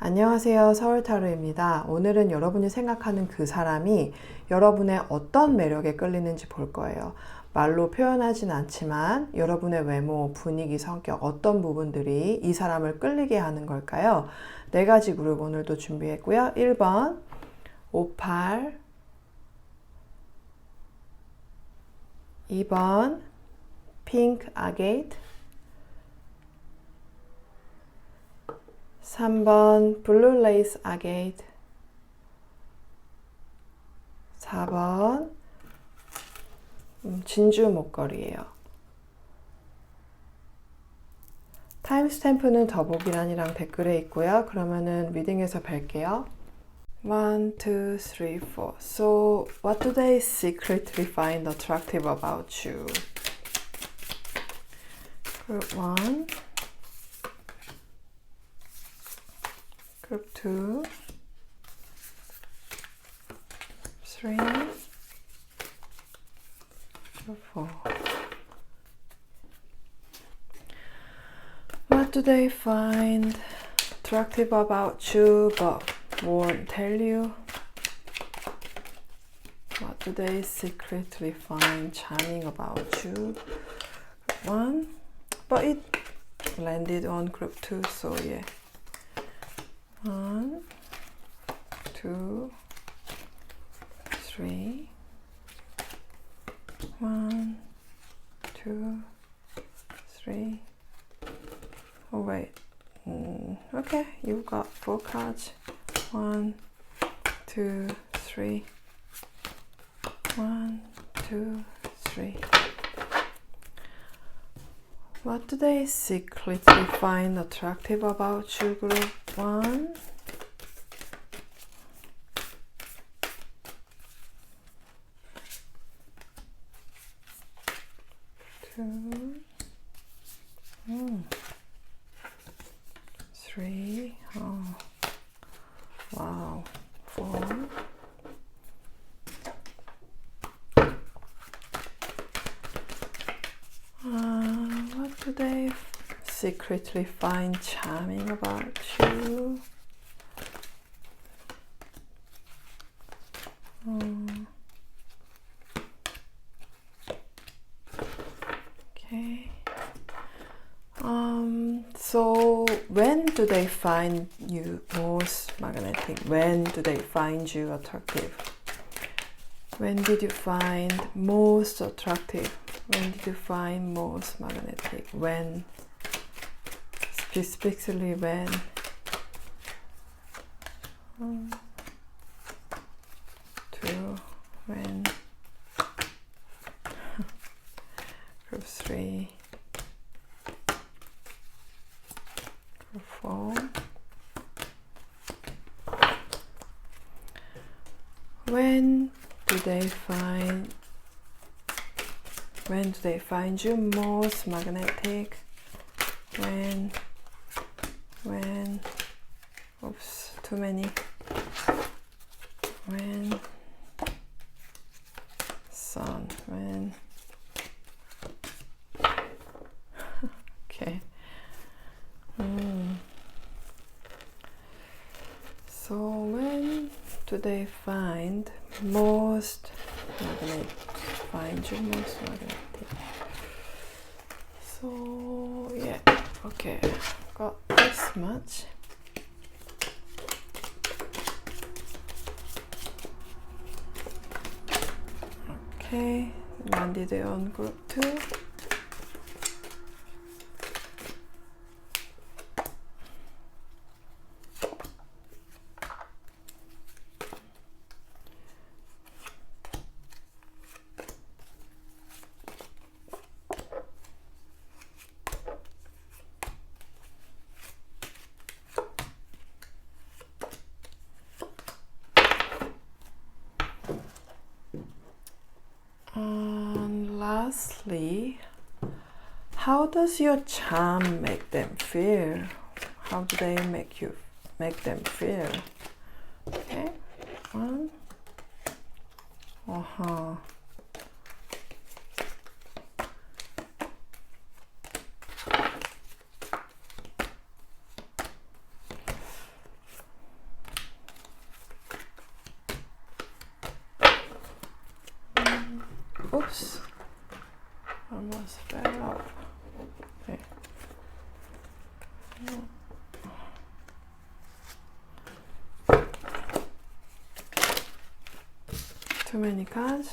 안녕하세요. 서울타로입니다. 오늘은 여러분이 생각하는 그 사람이 여러분의 어떤 매력에 끌리는지 볼 거예요. 말로 표현하진 않지만 여러분의 외모, 분위기, 성격 어떤 부분들이 이 사람을 끌리게 하는 걸까요? 4가지 그룹 오늘도 준비했고요. 1번 오팔, 2번 핑크 아게이트, 3번 블루 레이스 아게이트, 4번 진주 목걸이에요. 타임스탬프는 더보기란이랑 댓글에 있고요. 그러면은 리딩에서 뵐게요. 1, 2, 3, 4. So, what do they secretly find attractive about you? Group 1, Group 2, 3, Group 4. What do they find attractive about you but won't tell you? What do they secretly find charming about you? Group 1, but it landed on group 2, so yeah. 1, 2, 3. 1, 2, 3. Oh wait. Okay, you've got 4 cards. 1, 2, 3. 1, 2, 3. What do they secretly find attractive about you, group 1? 2, 3. Oh, wow. 4. What do they secretly find charming about you? Okay. So when do they find you most magnetic? When do they find you attractive? When did you find most attractive? When did you find most magnetic? When? Specifically when? Two, when? Group 3. Group 4. When do they find you most magnetic? When, oops, too many. When, sun, when, okay. So when do they find most magnetic? Find you most magnetic. So yeah, okay, got this much. Okay, landed on group 2. And lastly, how does your charm make them feel? How do they make them feel? Okay, 1. Too many cards.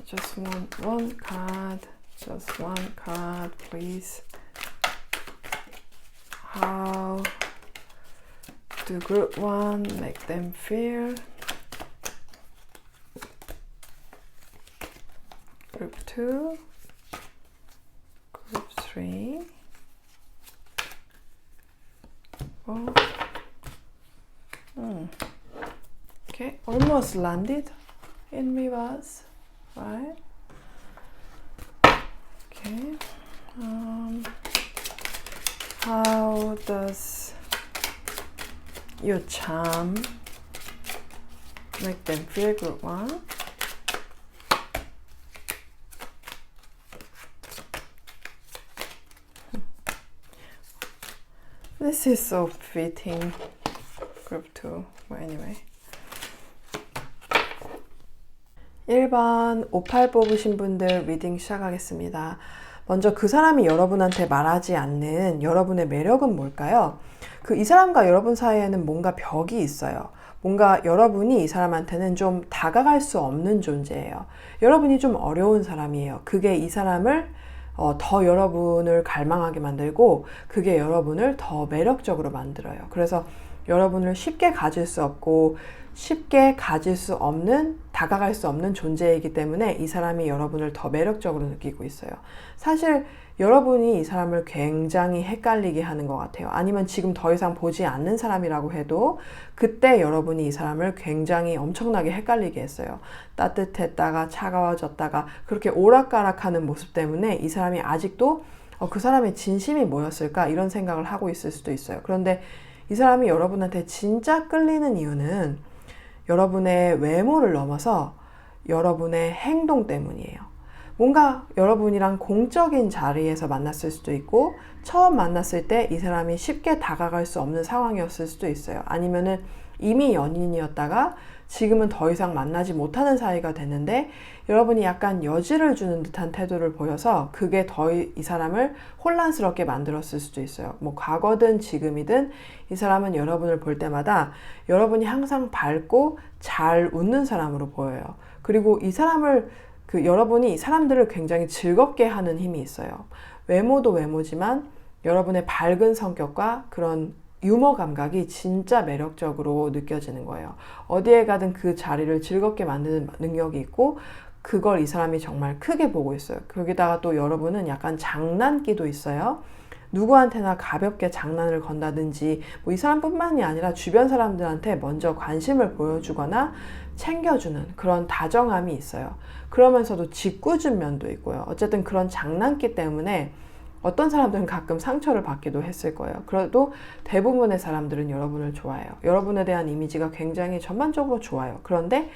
Just one card. Just one card, please. How do group 1 make them feel? Group 2, group 3, 4. Okay, almost landed in reverse, right? Okay. How does your charm make them feel, group 1? This is so fitting, group 2. Well, anyway. 1번 58 뽑으신 분들 리딩 시작하겠습니다. 먼저 그 사람이 여러분한테 말하지 않는 여러분의 매력은 뭘까요? 이 사람과 여러분 사이에는 뭔가 벽이 있어요. 뭔가 여러분이 이 사람한테는 좀 다가갈 수 없는 존재예요. 여러분이 좀 어려운 사람이에요. 그게 이 사람을 더 여러분을 갈망하게 만들고 그게 여러분을 더 매력적으로 만들어요. 그래서 여러분을 쉽게 가질 수 없고 쉽게 가질 수 없는, 다가갈 수 없는 존재이기 때문에 이 사람이 여러분을 더 매력적으로 느끼고 있어요. 사실 여러분이 이 사람을 굉장히 헷갈리게 하는 것 같아요. 아니면 지금 더 이상 보지 않는 사람이라고 해도 그때 여러분이 이 사람을 굉장히 엄청나게 헷갈리게 했어요. 따뜻했다가 차가워졌다가 그렇게 오락가락하는 모습 때문에 이 사람이 아직도 그 사람의 진심이 뭐였을까 이런 생각을 하고 있을 수도 있어요. 그런데 이 사람이 여러분한테 진짜 끌리는 이유는 여러분의 외모를 넘어서 여러분의 행동 때문이에요. 뭔가 여러분이랑 공적인 자리에서 만났을 수도 있고 처음 만났을 때 이 사람이 쉽게 다가갈 수 없는 상황이었을 수도 있어요. 아니면은 이미 연인이었다가 지금은 더 이상 만나지 못하는 사이가 됐는데 여러분이 약간 여지를 주는 듯한 태도를 보여서 그게 더 이 사람을 혼란스럽게 만들었을 수도 있어요. 뭐 과거든 지금이든 이 사람은 여러분을 볼 때마다 여러분이 항상 밝고 잘 웃는 사람으로 보여요. 그리고 이 사람을 여러분이 이 사람들을 굉장히 즐겁게 하는 힘이 있어요. 외모도 외모지만 여러분의 밝은 성격과 그런 유머 감각이 진짜 매력적으로 느껴지는 거예요. 어디에 가든 그 자리를 즐겁게 만드는 능력이 있고 그걸 이 사람이 정말 크게 보고 있어요. 거기다가 또 여러분은 약간 장난기도 있어요. 누구한테나 가볍게 장난을 건다든지 이 사람뿐만이 아니라 주변 사람들한테 먼저 관심을 보여주거나 챙겨주는 그런 다정함이 있어요. 그러면서도 짓궂은 면도 있고요. 어쨌든 그런 장난기 때문에 어떤 사람들은 가끔 상처를 받기도 했을 거예요. 그래도 대부분의 사람들은 여러분을 좋아해요. 여러분에 대한 이미지가 굉장히 전반적으로 좋아요. 그런데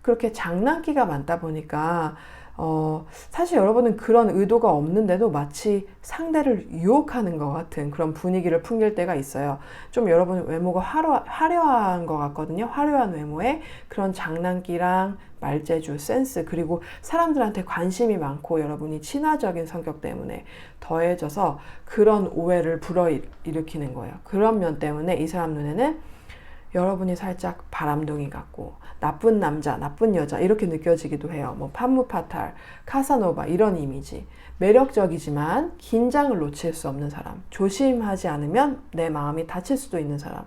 그렇게 장난기가 많다 보니까 사실 여러분은 그런 의도가 없는데도 마치 상대를 유혹하는 것 같은 그런 분위기를 풍길 때가 있어요. 좀 여러분 외모가 화려한 것 같거든요. 화려한 외모에 그런 장난기랑 말재주, 센스, 그리고 사람들한테 관심이 많고 여러분이 친화적인 성격 때문에 더해져서 그런 오해를 불어일으키는 거예요. 그런 면 때문에 이 사람 눈에는 여러분이 살짝 바람둥이 같고 나쁜 남자, 나쁜 여자 이렇게 느껴지기도 해요. 뭐 판무파탈, 카사노바 이런 이미지. 매력적이지만 긴장을 놓칠 수 없는 사람. 조심하지 않으면 내 마음이 다칠 수도 있는 사람.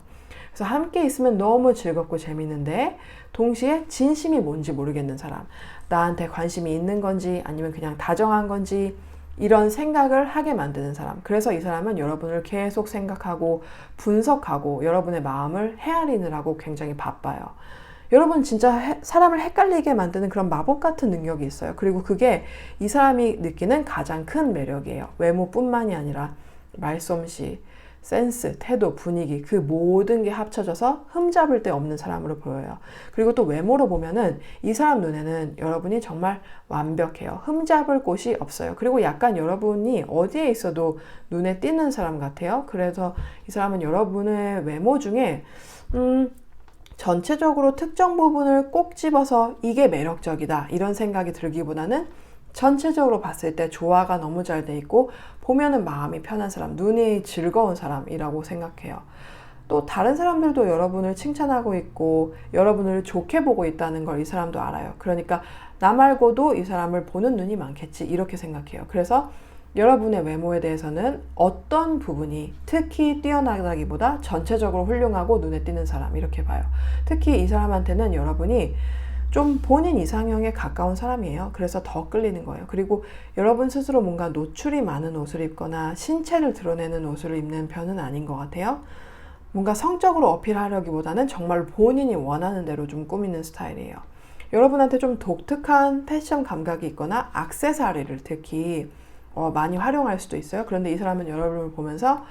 그래서 함께 있으면 너무 즐겁고 재밌는데 동시에 진심이 뭔지 모르겠는 사람. 나한테 관심이 있는 건지 아니면 그냥 다정한 건지 이런 생각을 하게 만드는 사람. 그래서 이 사람은 여러분을 계속 생각하고 분석하고 여러분의 마음을 헤아리느라고 굉장히 바빠요. 여러분 진짜 사람을 헷갈리게 만드는 그런 마법 같은 능력이 있어요. 그리고 그게 이 사람이 느끼는 가장 큰 매력이에요. 외모뿐만이 아니라 말솜씨, 센스, 태도, 분위기 그 모든 게 합쳐져서 흠잡을 데 없는 사람으로 보여요. 그리고 또 외모로 보면은 이 사람 눈에는 여러분이 정말 완벽해요. 흠잡을 곳이 없어요. 그리고 약간 여러분이 어디에 있어도 눈에 띄는 사람 같아요. 그래서 이 사람은 여러분의 외모 중에 전체적으로 특정 부분을 꼭 집어서 이게 매력적이다 이런 생각이 들기보다는 전체적으로 봤을 때 조화가 너무 잘 돼 있고 보면은 마음이 편한 사람, 눈이 즐거운 사람이라고 생각해요. 또 다른 사람들도 여러분을 칭찬하고 있고 여러분을 좋게 보고 있다는 걸 이 사람도 알아요. 그러니까 나 말고도 이 사람을 보는 눈이 많겠지, 이렇게 생각해요. 그래서 여러분의 외모에 대해서는 어떤 부분이 특히 뛰어나다기보다 전체적으로 훌륭하고 눈에 띄는 사람, 이렇게 봐요. 특히 이 사람한테는 여러분이 좀 본인 이상형에 가까운 사람이에요. 그래서 더 끌리는 거예요. 그리고 여러분 스스로 뭔가 노출이 많은 옷을 입거나 신체를 드러내는 옷을 입는 편은 아닌 것 같아요. 뭔가 성적으로 어필하려기보다는 정말 본인이 원하는 대로 좀 꾸미는 스타일이에요. 여러분한테 좀 독특한 패션 감각이 있거나 액세서리를 특히 많이 활용할 수도 있어요. 그런데 이 사람은 여러분을 보면서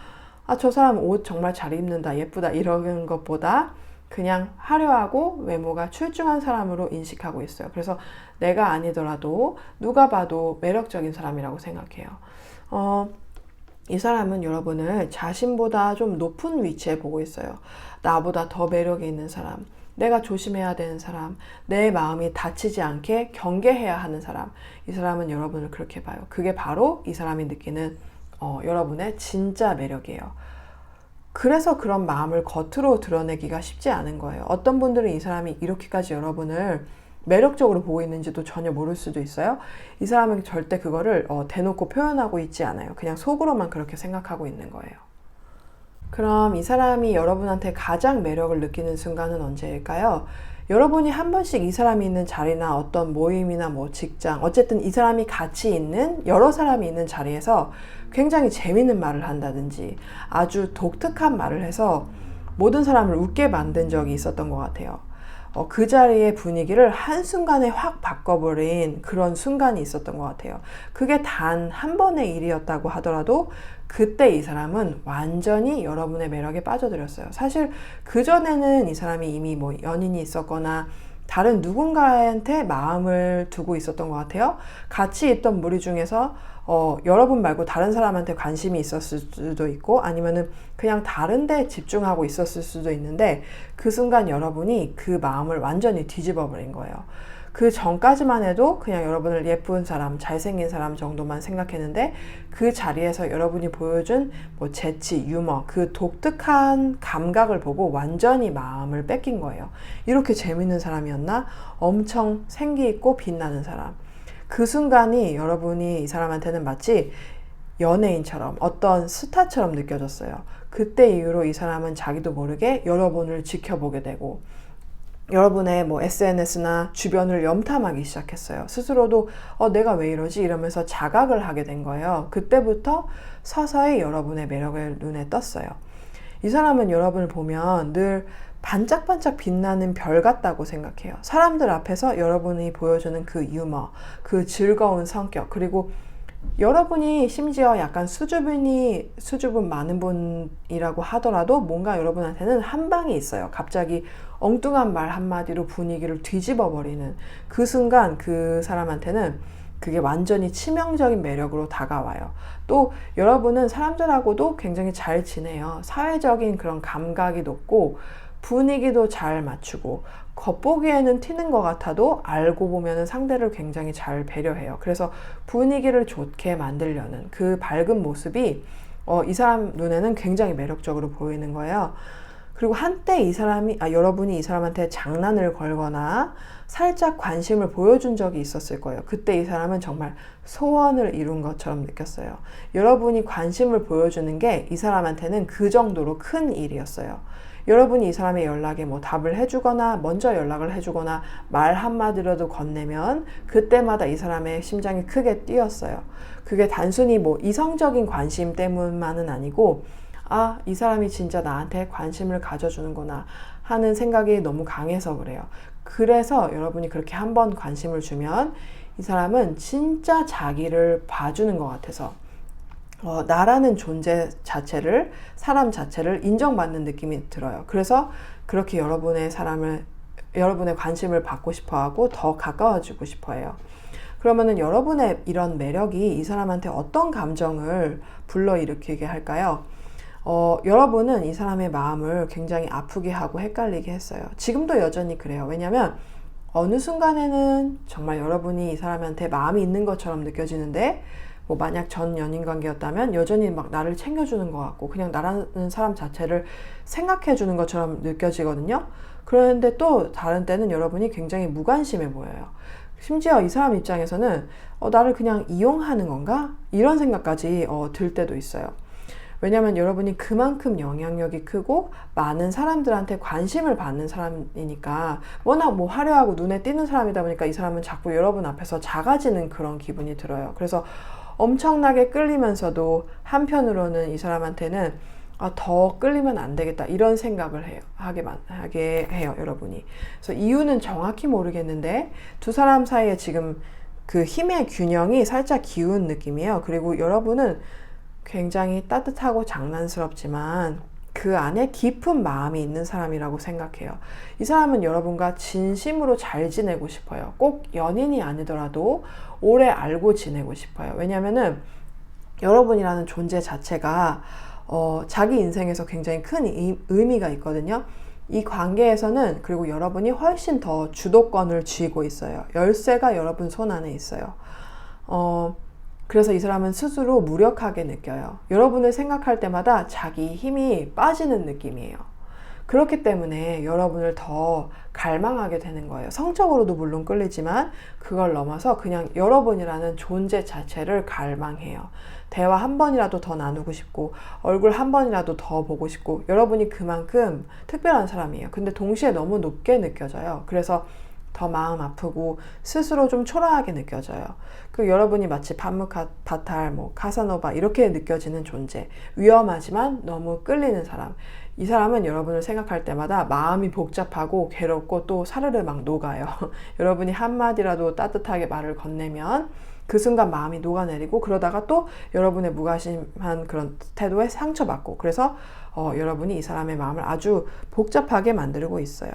저 사람 옷 정말 잘 입는다, 예쁘다, 이런 것보다 그냥 화려하고 외모가 출중한 사람으로 인식하고 있어요. 그래서 내가 아니더라도 누가 봐도 매력적인 사람이라고 생각해요. 이 사람은 여러분을 자신보다 좀 높은 위치에 보고 있어요. 나보다 더 매력이 있는 사람, 내가 조심해야 되는 사람, 내 마음이 다치지 않게 경계해야 하는 사람, 이 사람은 여러분을 그렇게 봐요. 그게 바로 이 사람이 느끼는 여러분의 진짜 매력이에요. 그래서 그런 마음을 겉으로 드러내기가 쉽지 않은 거예요. 어떤 분들은 이 사람이 이렇게까지 여러분을 매력적으로 보고 있는지도 전혀 모를 수도 있어요. 이 사람은 절대 그거를 대놓고 표현하고 있지 않아요. 그냥 속으로만 그렇게 생각하고 있는 거예요. 그럼 이 사람이 여러분한테 가장 매력을 느끼는 순간은 언제일까요? 여러분이 한 번씩 이 사람이 있는 자리나 어떤 모임이나 뭐 직장, 어쨌든 이 사람이 같이 있는 여러 사람이 있는 자리에서 굉장히 재밌는 말을 한다든지 아주 독특한 말을 해서 모든 사람을 웃게 만든 적이 있었던 것 같아요. 그 자리의 분위기를 한순간에 확 바꿔버린 그런 순간이 있었던 것 같아요. 그게 단 한 번의 일이었다고 하더라도 그때 이 사람은 완전히 여러분의 매력에 빠져들었어요. 사실 그전에는 이 사람이 이미 뭐 연인이 있었거나 다른 누군가한테 마음을 두고 있었던 것 같아요. 같이 있던 무리 중에서 여러분 말고 다른 사람한테 관심이 있었을 수도 있고 아니면은 그냥 다른 데 집중하고 있었을 수도 있는데 그 순간 여러분이 그 마음을 완전히 뒤집어 버린 거예요. 그 전까지만 해도 그냥 여러분을 예쁜 사람, 잘생긴 사람 정도만 생각했는데 그 자리에서 여러분이 보여준 뭐 재치, 유머, 그 독특한 감각을 보고 완전히 마음을 뺏긴 거예요. 이렇게 재밌는 사람이었나? 엄청 생기 있고 빛나는 사람. 그 순간이 여러분이 이 사람한테는 마치 연예인처럼 어떤 스타처럼 느껴졌어요. 그때 이후로 이 사람은 자기도 모르게 여러분을 지켜보게 되고 여러분의 뭐 SNS나 주변을 염탐하기 시작했어요. 스스로도 내가 왜 이러지? 이러면서 자각을 하게 된 거예요. 그때부터 서서히 여러분의 매력을 눈에 떴어요. 이 사람은 여러분을 보면 늘 반짝반짝 빛나는 별 같다고 생각해요. 사람들 앞에서 여러분이 보여주는 그 유머, 그 즐거운 성격, 그리고 여러분이 심지어 약간 수줍은 많은 분이라고 하더라도 뭔가 여러분한테는 한 방이 있어요. 갑자기 엉뚱한 말 한마디로 분위기를 뒤집어 버리는 그 순간 그 사람한테는 그게 완전히 치명적인 매력으로 다가와요. 또 여러분은 사람들하고도 굉장히 잘 지내요. 사회적인 그런 감각이 높고 분위기도 잘 맞추고 겉보기에는 튀는 것 같아도 알고 보면 상대를 굉장히 잘 배려해요. 그래서 분위기를 좋게 만들려는 그 밝은 모습이 이 사람 눈에는 굉장히 매력적으로 보이는 거예요. 그리고 한때 여러분이 이 사람한테 장난을 걸거나 살짝 관심을 보여준 적이 있었을 거예요. 그때 이 사람은 정말 소원을 이룬 것처럼 느꼈어요. 여러분이 관심을 보여주는 게 이 사람한테는 그 정도로 큰 일이었어요. 여러분이 이 사람의 연락에 뭐 답을 해주거나 먼저 연락을 해주거나 말 한마디라도 건네면 그때마다 이 사람의 심장이 크게 뛰었어요. 그게 단순히 뭐 이성적인 관심 때문만은 아니고 이 사람이 진짜 나한테 관심을 가져주는구나 하는 생각이 너무 강해서 그래요. 그래서 여러분이 그렇게 한번 관심을 주면 이 사람은 진짜 자기를 봐주는 것 같아서 나라는 존재 자체를, 사람 자체를 인정받는 느낌이 들어요. 그래서 그렇게 여러분의 관심을 받고 싶어 하고 더 가까워지고 싶어 해요. 그러면은 여러분의 이런 매력이 이 사람한테 어떤 감정을 불러일으키게 할까요? 여러분은 이 사람의 마음을 굉장히 아프게 하고 헷갈리게 했어요. 지금도 여전히 그래요. 왜냐면 어느 순간에는 정말 여러분이 이 사람한테 마음이 있는 것처럼 느껴지는데 뭐 만약 전 연인 관계였다면 여전히 막 나를 챙겨주는 것 같고 그냥 나라는 사람 자체를 생각해주는 것처럼 느껴지거든요. 그런데 또 다른 때는 여러분이 굉장히 무관심해 보여요. 심지어 이 사람 입장에서는 나를 그냥 이용하는 건가? 이런 생각까지 들 때도 있어요. 왜냐면 여러분이 그만큼 영향력이 크고 많은 사람들한테 관심을 받는 사람이니까 워낙 뭐 화려하고 눈에 띄는 사람이다 보니까 이 사람은 자꾸 여러분 앞에서 작아지는 그런 기분이 들어요. 그래서 엄청나게 끌리면서도 한편으로는 이 사람한테는 더 끌리면 안 되겠다 이런 생각을 하게 해요, 여러분이. 그래서 이유는 정확히 모르겠는데 두 사람 사이에 지금 그 힘의 균형이 살짝 기운 느낌이에요. 그리고 여러분은 굉장히 따뜻하고 장난스럽지만 그 안에 깊은 마음이 있는 사람이라고 생각해요. 이 사람은 여러분과 진심으로 잘 지내고 싶어요. 꼭 연인이 아니더라도 오래 알고 지내고 싶어요. 왜냐면은 여러분이라는 존재 자체가 자기 인생에서 굉장히 큰 의미가 있거든요. 이 관계에서는 그리고 여러분이 훨씬 더 주도권을 쥐고 있어요. 열쇠가 여러분 손 안에 있어요. 그래서 이 사람은 스스로 무력하게 느껴요. 여러분을 생각할 때마다 자기 힘이 빠지는 느낌이에요. 그렇기 때문에 여러분을 더 갈망하게 되는 거예요. 성적으로도 물론 끌리지만 그걸 넘어서 그냥 여러분이라는 존재 자체를 갈망해요. 대화 한 번이라도 더 나누고 싶고 얼굴 한 번이라도 더 보고 싶고 여러분이 그만큼 특별한 사람이에요. 근데 동시에 너무 높게 느껴져요. 그래서 더 마음 아프고 스스로 좀 초라하게 느껴져요. 그 여러분이 마치 바탈, 카사노바 이렇게 느껴지는 존재. 위험하지만 너무 끌리는 사람. 이 사람은 여러분을 생각할 때마다 마음이 복잡하고 괴롭고 또 사르르 막 녹아요. 여러분이 한마디라도 따뜻하게 말을 건네면 그 순간 마음이 녹아내리고 그러다가 또 여러분의 무관심한 그런 태도에 상처받고 그래서 여러분이 이 사람의 마음을 아주 복잡하게 만들고 있어요.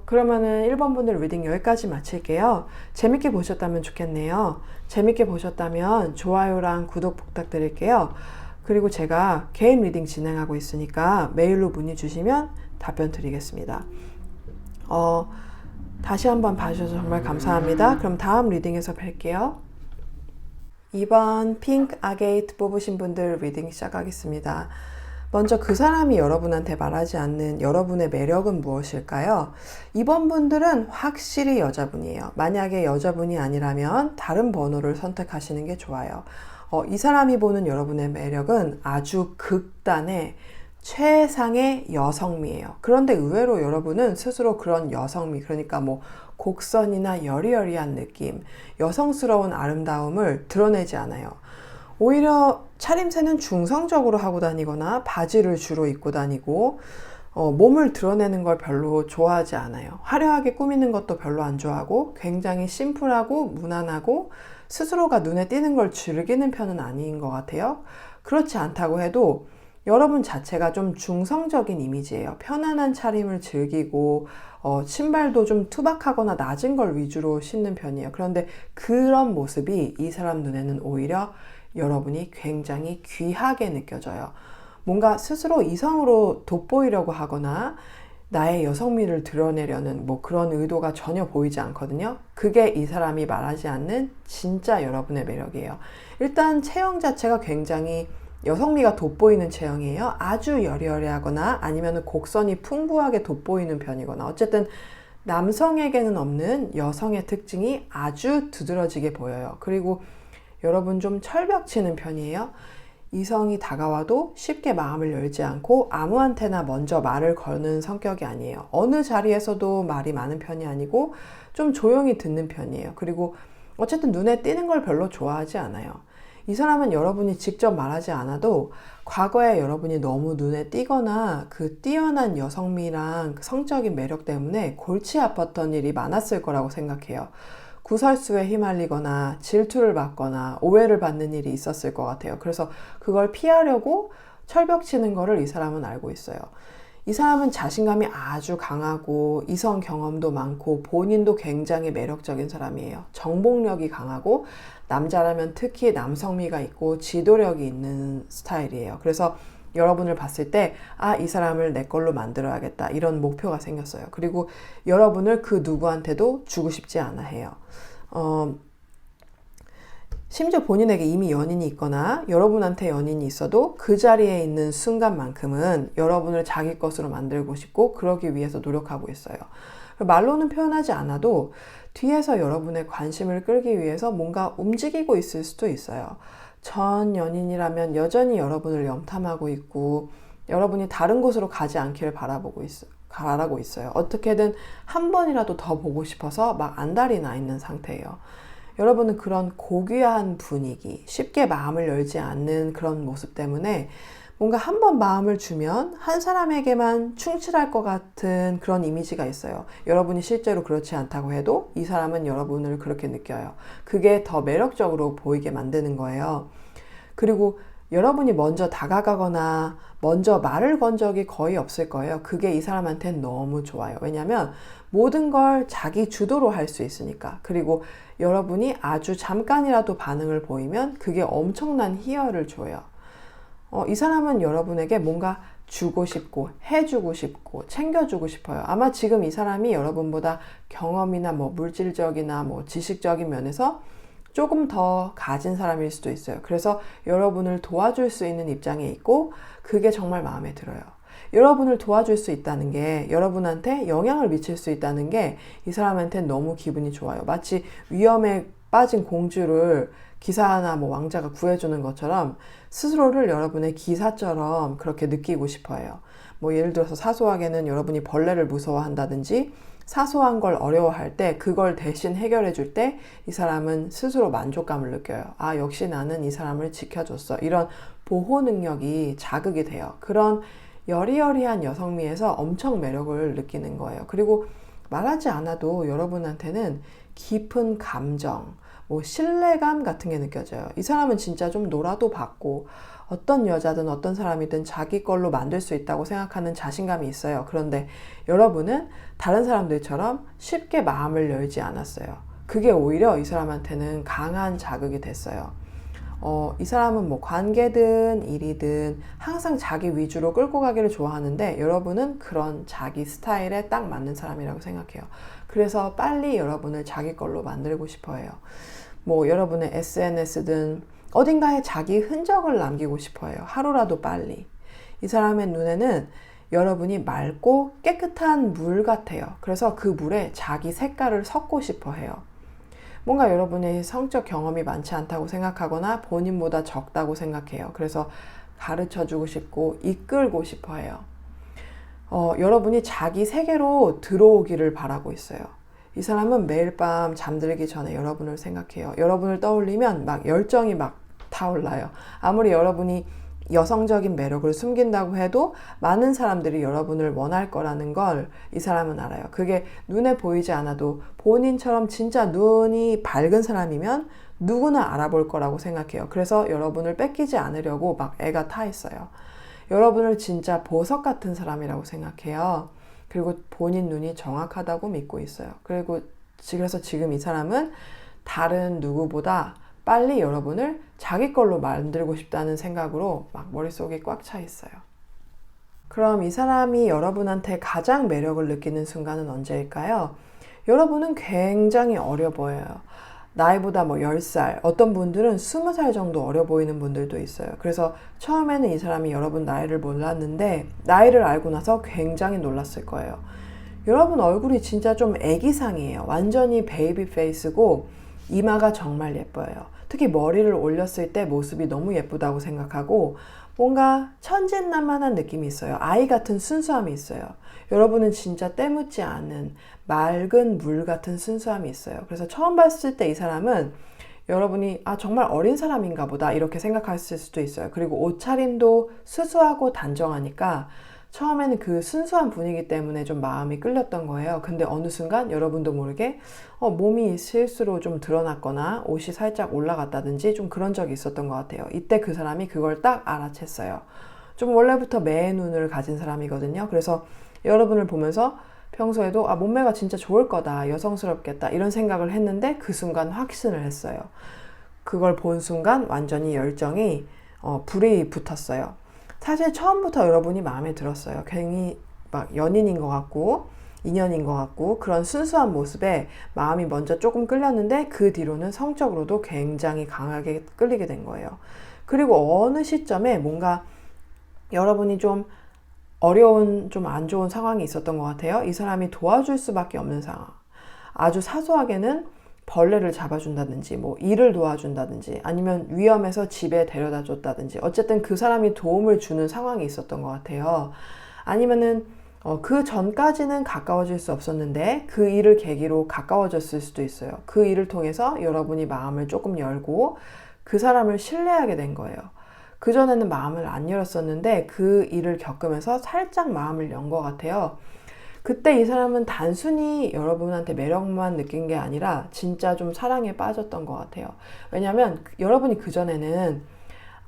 그러면은 1번 분들 리딩 여기까지 마칠게요. 재밌게 보셨다면 좋겠네요. 재밌게 보셨다면 좋아요랑 구독 부탁드릴게요. 그리고 제가 개인 리딩 진행하고 있으니까 메일로 문의 주시면 답변 드리겠습니다. 다시 한번 봐주셔서 정말 감사합니다. 그럼 다음 리딩에서 뵐게요. 2번 핑크 아게이트 뽑으신 분들 리딩 시작하겠습니다. 먼저 그 사람이 여러분한테 말하지 않는 여러분의 매력은 무엇일까요? 2번 분들은 확실히 여자분이에요. 만약에 여자분이 아니라면 다른 번호를 선택하시는 게 좋아요. 이 사람이 보는 여러분의 매력은 아주 극단의 최상의 여성미예요. 그런데 의외로 여러분은 스스로 그런 여성미, 그러니까 뭐 곡선이나 여리여리한 느낌, 여성스러운 아름다움을 드러내지 않아요. 오히려 차림새는 중성적으로 하고 다니거나 바지를 주로 입고 다니고 몸을 드러내는 걸 별로 좋아하지 않아요. 화려하게 꾸미는 것도 별로 안 좋아하고 굉장히 심플하고 무난하고 스스로가 눈에 띄는 걸 즐기는 편은 아닌 것 같아요. 그렇지 않다고 해도 여러분 자체가 좀 중성적인 이미지예요. 편안한 차림을 즐기고 신발도 좀 투박하거나 낮은 걸 위주로 신는 편이에요. 그런데 그런 모습이 이 사람 눈에는 오히려 여러분이 굉장히 귀하게 느껴져요. 뭔가 스스로 이성으로 돋보이려고 하거나 나의 여성미를 드러내려는 그런 의도가 전혀 보이지 않거든요. 그게 이 사람이 말하지 않는 진짜 여러분의 매력이에요. 일단 체형 자체가 굉장히 여성미가 돋보이는 체형이에요. 아주 여리여리하거나 아니면 곡선이 풍부하게 돋보이는 편이거나 어쨌든 남성에게는 없는 여성의 특징이 아주 두드러지게 보여요. 그리고 여러분 좀 철벽치는 편이에요. 이성이 다가와도 쉽게 마음을 열지 않고 아무한테나 먼저 말을 거는 성격이 아니에요. 어느 자리에서도 말이 많은 편이 아니고 좀 조용히 듣는 편이에요. 그리고 어쨌든 눈에 띄는 걸 별로 좋아하지 않아요. 이 사람은 여러분이 직접 말하지 않아도 과거에 여러분이 너무 눈에 띄거나 그 뛰어난 여성미랑 성적인 매력 때문에 골치 아팠던 일이 많았을 거라고 생각해요. 구설수에 휘말리거나 질투를 받거나 오해를 받는 일이 있었을 것 같아요. 그래서 그걸 피하려고 철벽치는 거를 이 사람은 알고 있어요. 이 사람은 자신감이 아주 강하고 이성 경험도 많고 본인도 굉장히 매력적인 사람이에요. 정복력이 강하고 남자라면 특히 남성미가 있고 지도력이 있는 스타일이에요. 그래서 여러분을 봤을 때 이 사람을 내 걸로 만들어야겠다 이런 목표가 생겼어요. 그리고 여러분을 그 누구한테도 주고 싶지 않아 해요. 심지어 본인에게 이미 연인이 있거나 여러분한테 연인이 있어도 그 자리에 있는 순간만큼은 여러분을 자기 것으로 만들고 싶고 그러기 위해서 노력하고 있어요. 말로는 표현하지 않아도 뒤에서 여러분의 관심을 끌기 위해서 뭔가 움직이고 있을 수도 있어요. 전 연인이라면 여전히 여러분을 염탐하고 있고 여러분이 다른 곳으로 가지 않기를 바라고 있어요. 어떻게든 한 번이라도 더 보고 싶어서 막 안달이 나 있는 상태예요. 여러분은 그런 고귀한 분위기, 쉽게 마음을 열지 않는 그런 모습 때문에 뭔가 한 번 마음을 주면 한 사람에게만 충실할 것 같은 그런 이미지가 있어요. 여러분이 실제로 그렇지 않다고 해도 이 사람은 여러분을 그렇게 느껴요. 그게 더 매력적으로 보이게 만드는 거예요. 그리고 여러분이 먼저 다가가거나 먼저 말을 건 적이 거의 없을 거예요. 그게 이 사람한테는 너무 좋아요. 왜냐하면 모든 걸 자기 주도로 할 수 있으니까. 그리고 여러분이 아주 잠깐이라도 반응을 보이면 그게 엄청난 희열을 줘요. 이 사람은 여러분에게 뭔가 주고 싶고 해주고 싶고 챙겨주고 싶어요. 아마 지금 이 사람이 여러분보다 경험이나 물질적이나 지식적인 면에서 조금 더 가진 사람일 수도 있어요. 그래서 여러분을 도와줄 수 있는 입장에 있고 그게 정말 마음에 들어요. 여러분을 도와줄 수 있다는 게, 여러분한테 영향을 미칠 수 있다는 게 이 사람한테 너무 기분이 좋아요. 마치 위험에 빠진 공주를 기사나 왕자가 구해주는 것처럼 스스로를 여러분의 기사처럼 그렇게 느끼고 싶어요. 예를 들어서 사소하게는 여러분이 벌레를 무서워한다든지 사소한 걸 어려워할 때 그걸 대신 해결해 줄 때 이 사람은 스스로 만족감을 느껴요. 아, 역시 나는 이 사람을 지켜줬어. 이런 보호 능력이 자극이 돼요. 그런 여리여리한 여성미에서 엄청 매력을 느끼는 거예요. 그리고 말하지 않아도 여러분한테는 깊은 감정, 신뢰감 같은 게 느껴져요. 이 사람은 진짜 좀 놀아도 받고 어떤 여자든 어떤 사람이든 자기 걸로 만들 수 있다고 생각하는 자신감이 있어요. 그런데 여러분은 다른 사람들처럼 쉽게 마음을 열지 않았어요. 그게 오히려 이 사람한테는 강한 자극이 됐어요. 이 사람은 관계든 일이든 항상 자기 위주로 끌고 가기를 좋아하는데 여러분은 그런 자기 스타일에 딱 맞는 사람이라고 생각해요. 그래서 빨리 여러분을 자기 걸로 만들고 싶어 해요. 여러분의 SNS든 어딘가에 자기 흔적을 남기고 싶어 해요. 하루라도 빨리. 이 사람의 눈에는 여러분이 맑고 깨끗한 물 같아요. 그래서 그 물에 자기 색깔을 섞고 싶어 해요. 뭔가 여러분의 성적 경험이 많지 않다고 생각하거나 본인보다 적다고 생각해요. 그래서 가르쳐주고 싶고 이끌고 싶어 해요. 여러분이 자기 세계로 들어오기를 바라고 있어요. 이 사람은 매일 밤 잠들기 전에 여러분을 생각해요. 여러분을 떠올리면 열정이 타올라요. 아무리 여러분이 여성적인 매력을 숨긴다고 해도 많은 사람들이 여러분을 원할 거라는 걸 이 사람은 알아요. 그게 눈에 보이지 않아도 본인처럼 진짜 눈이 밝은 사람이면 누구나 알아볼 거라고 생각해요. 그래서 여러분을 뺏기지 않으려고 애가 타 있어요. 여러분을 진짜 보석 같은 사람이라고 생각해요. 그리고 본인 눈이 정확하다고 믿고 있어요. 그래서 지금 이 사람은 다른 누구보다 빨리 여러분을 자기 걸로 만들고 싶다는 생각으로 머릿속에 꽉 차 있어요. 그럼 이 사람이 여러분한테 가장 매력을 느끼는 순간은 언제일까요? 여러분은 굉장히 어려 보여요. 나이보다 10살, 어떤 분들은 20살 정도 어려 보이는 분들도 있어요. 그래서 처음에는 이 사람이 여러분 나이를 몰랐는데 나이를 알고 나서 굉장히 놀랐을 거예요. 여러분 얼굴이 진짜 좀 애기상이에요. 완전히 베이비 페이스고 이마가 정말 예뻐요. 특히 머리를 올렸을 때 모습이 너무 예쁘다고 생각하고 뭔가 천진난만한 느낌이 있어요. 아이 같은 순수함이 있어요. 여러분은 진짜 때묻지 않은 맑은 물 같은 순수함이 있어요. 그래서 처음 봤을 때 이 사람은 여러분이 정말 어린 사람인가 보다 이렇게 생각했을 수도 있어요. 그리고 옷차림도 수수하고 단정하니까 처음에는 그 순수한 분위기 때문에 좀 마음이 끌렸던 거예요. 근데 어느 순간 여러분도 모르게 몸이 실수로 좀 드러났거나 옷이 살짝 올라갔다든지 좀 그런 적이 있었던 것 같아요. 이때 그 사람이 그걸 딱 알아챘어요. 좀 원래부터 매의 눈을 가진 사람이거든요. 그래서 여러분을 보면서 평소에도 몸매가 진짜 좋을 거다, 여성스럽겠다 이런 생각을 했는데 그 순간 확신을 했어요. 그걸 본 순간 완전히 열정이 불이 붙었어요. 사실 처음부터 여러분이 마음에 들었어요. 괜히 연인인 것 같고 인연인 것 같고 그런 순수한 모습에 마음이 먼저 조금 끌렸는데 그 뒤로는 성적으로도 굉장히 강하게 끌리게 된 거예요. 그리고 어느 시점에 뭔가 여러분이 좀 어려운, 좀 안 좋은 상황이 있었던 것 같아요. 이 사람이 도와줄 수밖에 없는 상황. 아주 사소하게는 벌레를 잡아준다든지, 뭐 일을 도와준다든지, 아니면 위험해서 집에 데려다 줬다든지, 어쨌든 그 사람이 도움을 주는 상황이 있었던 것 같아요. 아니면은 그 전까지는 가까워질 수 없었는데 그 일을 계기로 가까워졌을 수도 있어요. 그 일을 통해서 여러분이 마음을 조금 열고 그 사람을 신뢰하게 된 거예요. 그전에는 마음을 안 열었었는데 그 일을 겪으면서 살짝 마음을 연 것 같아요. 그때 이 사람은 단순히 여러분한테 매력만 느낀 게 아니라 진짜 좀 사랑에 빠졌던 것 같아요. 왜냐하면 여러분이 그전에는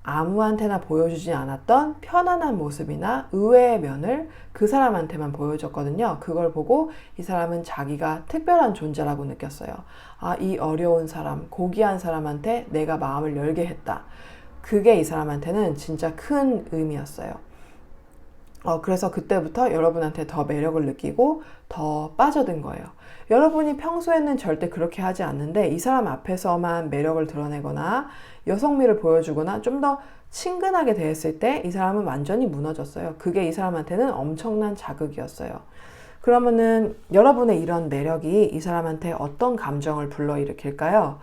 아무한테나 보여주지 않았던 편안한 모습이나 의외의 면을 그 사람한테만 보여줬거든요. 그걸 보고 이 사람은 자기가 특별한 존재라고 느꼈어요. 아, 이 어려운 사람, 고귀한 사람한테 내가 마음을 열게 했다. 그게 이 사람한테는 진짜 큰 의미였어요. 그래서 그때부터 여러분한테 더 매력을 느끼고 더 빠져든 거예요. 여러분이 평소에는 절대 그렇게 하지 않는데 이 사람 앞에서만 매력을 드러내거나 여성미를 보여주거나 좀 더 친근하게 대했을 때 이 사람은 완전히 무너졌어요. 그게 이 사람한테는 엄청난 자극이었어요. 그러면은 여러분의 이런 매력이 이 사람한테 어떤 감정을 불러일으킬까요?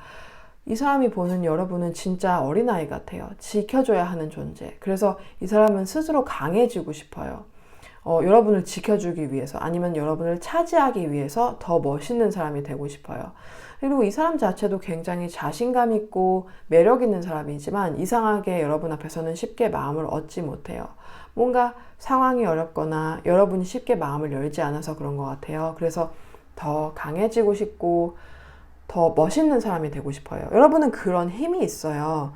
이 사람이 보는 여러분은 진짜 어린아이 같아요. 지켜줘야 하는 존재. 그래서 이 사람은 스스로 강해지고 싶어요. 여러분을 지켜주기 위해서 아니면 여러분을 차지하기 위해서 더 멋있는 사람이 되고 싶어요. 그리고 이 사람 자체도 굉장히 자신감 있고 매력 있는 사람이지만 이상하게 여러분 앞에서는 쉽게 마음을 얻지 못해요. 뭔가 상황이 어렵거나 여러분이 쉽게 마음을 열지 않아서 그런 것 같아요. 그래서 더 강해지고 싶고 더 멋있는 사람이 되고 싶어요. 여러분은 그런 힘이 있어요.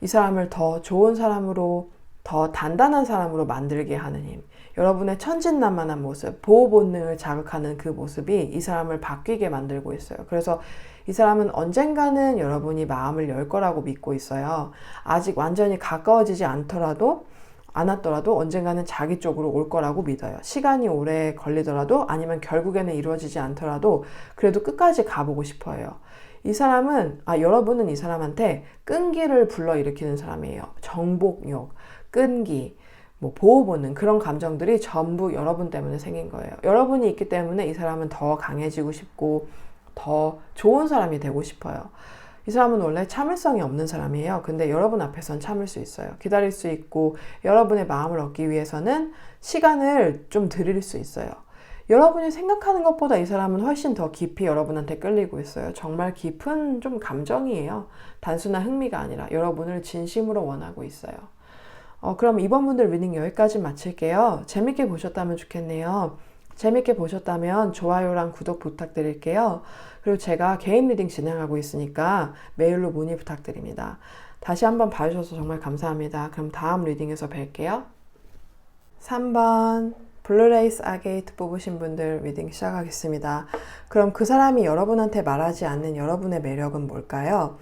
이 사람을 더 좋은 사람으로, 더 단단한 사람으로 만들게 하는 힘. 여러분의 천진난만한 모습, 보호 본능을 자극하는 그 모습이 이 사람을 바뀌게 만들고 있어요. 그래서 이 사람은 언젠가는 여러분이 마음을 열 거라고 믿고 있어요. 아직 완전히 가까워지지 않더라도 않았더라도 언젠가는 자기 쪽으로 올 거라고 믿어요. 시간이 오래 걸리더라도 아니면 결국에는 이루어지지 않더라도 그래도 끝까지 가보고 싶어요. 이 사람은, 여러분은 이 사람한테 끈기를 불러일으키는 사람이에요. 정복욕, 끈기, 뭐 보호 본능 그런 감정들이 전부 여러분 때문에 생긴 거예요. 여러분이 있기 때문에 이 사람은 더 강해지고 싶고 더 좋은 사람이 되고 싶어요. 이 사람은 원래 참을성이 없는 사람이에요. 근데 여러분 앞에선 참을 수 있어요. 기다릴 수 있고 여러분의 마음을 얻기 위해서는 시간을 좀 드릴 수 있어요. 여러분이 생각하는 것보다 이 사람은 훨씬 더 깊이 여러분한테 끌리고 있어요. 정말 깊은 좀 감정이에요. 단순한 흥미가 아니라 여러분을 진심으로 원하고 있어요. 그럼 이번 분들 리딩 여기까지 마칠게요. 재밌게 보셨다면 좋겠네요. 재밌게 보셨다면 좋아요랑 구독 부탁드릴게요. 그리고 제가 개인 리딩 진행하고 있으니까 메일로 문의 부탁드립니다. 다시 한번 봐주셔서 정말 감사합니다. 그럼 다음 리딩에서 뵐게요. 3번 블루레이스 아게이트 뽑으신 분들 리딩 시작하겠습니다. 그럼 그 사람이 여러분한테 말하지 않는 여러분의 매력은 뭘까요?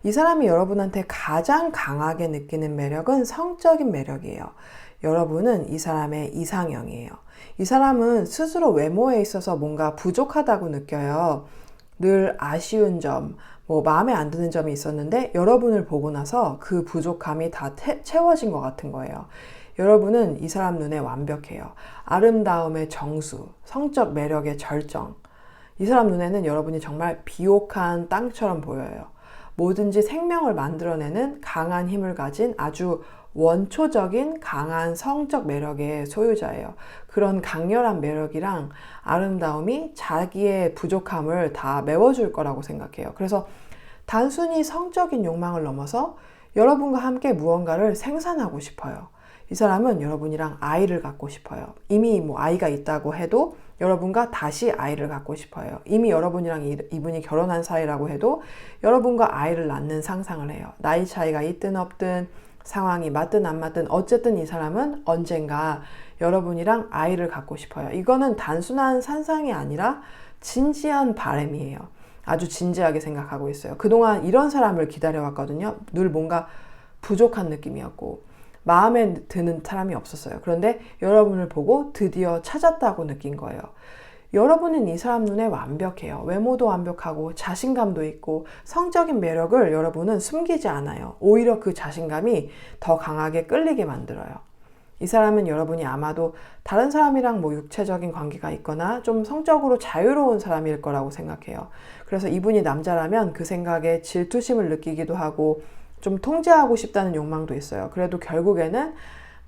이 사람이 여러분한테 가장 강하게 느끼는 매력은 성적인 매력이에요. 여러분은 이 사람의 이상형이에요. 이 사람은 스스로 외모에 있어서 뭔가 부족하다고 느껴요. 늘 아쉬운 점, 마음에 안 드는 점이 있었는데 여러분을 보고 나서 그 부족함이 다 채워진 것 같은 거예요. 여러분은 이 사람 눈에 완벽해요. 아름다움의 정수, 성적 매력의 절정. 이 사람 눈에는 여러분이 정말 비옥한 땅처럼 보여요. 뭐든지 생명을 만들어내는 강한 힘을 가진 아주 원초적인 강한 성적 매력의 소유자예요. 그런 강렬한 매력이랑 아름다움이 자기의 부족함을 다 메워줄 거라고 생각해요. 그래서 단순히 성적인 욕망을 넘어서 여러분과 함께 무언가를 생산하고 싶어요. 이 사람은 여러분이랑 아이를 갖고 싶어요. 이미 아이가 있다고 해도 여러분과 다시 아이를 갖고 싶어요. 이미 여러분이랑 이분이 결혼한 사이라고 해도 여러분과 아이를 낳는 상상을 해요. 나이 차이가 있든 없든 상황이 맞든 안 맞든 어쨌든 이 사람은 언젠가 여러분이랑 아이를 갖고 싶어요. 이거는 단순한 산상이 아니라 진지한 바람이에요. 아주 진지하게 생각하고 있어요. 그동안 이런 사람을 기다려왔거든요. 늘 뭔가 부족한 느낌이었고 마음에 드는 사람이 없었어요. 그런데 여러분을 보고 드디어 찾았다고 느낀 거예요. 여러분은 이 사람 눈에 완벽해요. 외모도 완벽하고 자신감도 있고 성적인 매력을 여러분은 숨기지 않아요. 오히려 그 자신감이 더 강하게 끌리게 만들어요. 이 사람은 여러분이 아마도 다른 사람이랑 뭐 육체적인 관계가 있거나 좀 성적으로 자유로운 사람일 거라고 생각해요. 그래서 이분이 남자라면 그 생각에 질투심을 느끼기도 하고 좀 통제하고 싶다는 욕망도 있어요. 그래도 결국에는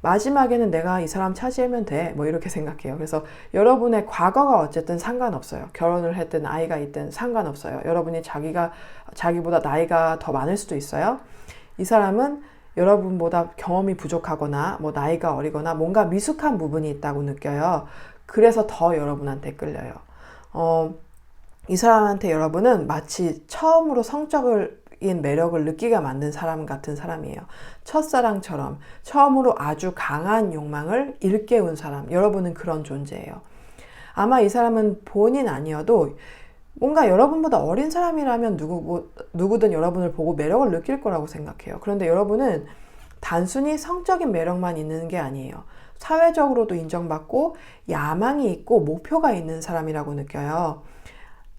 마지막에는 내가 이 사람 차지하면 돼. 뭐 이렇게 생각해요. 그래서 여러분의 과거가 어쨌든 상관없어요. 결혼을 했든 아이가 있든 상관없어요. 여러분이 자기보다 나이가 더 많을 수도 있어요. 이 사람은 여러분보다 경험이 부족하거나 뭐 나이가 어리거나 뭔가 미숙한 부분이 있다고 느껴요. 그래서 더 여러분한테 끌려요. 이 사람한테 여러분은 마치 처음으로 성적인 매력을 느끼게 만든 사람 같은 사람이에요. 첫사랑처럼 처음으로 아주 강한 욕망을 일깨운 사람. 여러분은 그런 존재예요. 아마 이 사람은 본인 아니어도 뭔가 여러분보다 어린 사람이라면 누구든 여러분을 보고 매력을 느낄 거라고 생각해요. 그런데 여러분은 단순히 성적인 매력만 있는 게 아니에요. 사회적으로도 인정받고 야망이 있고 목표가 있는 사람이라고 느껴요.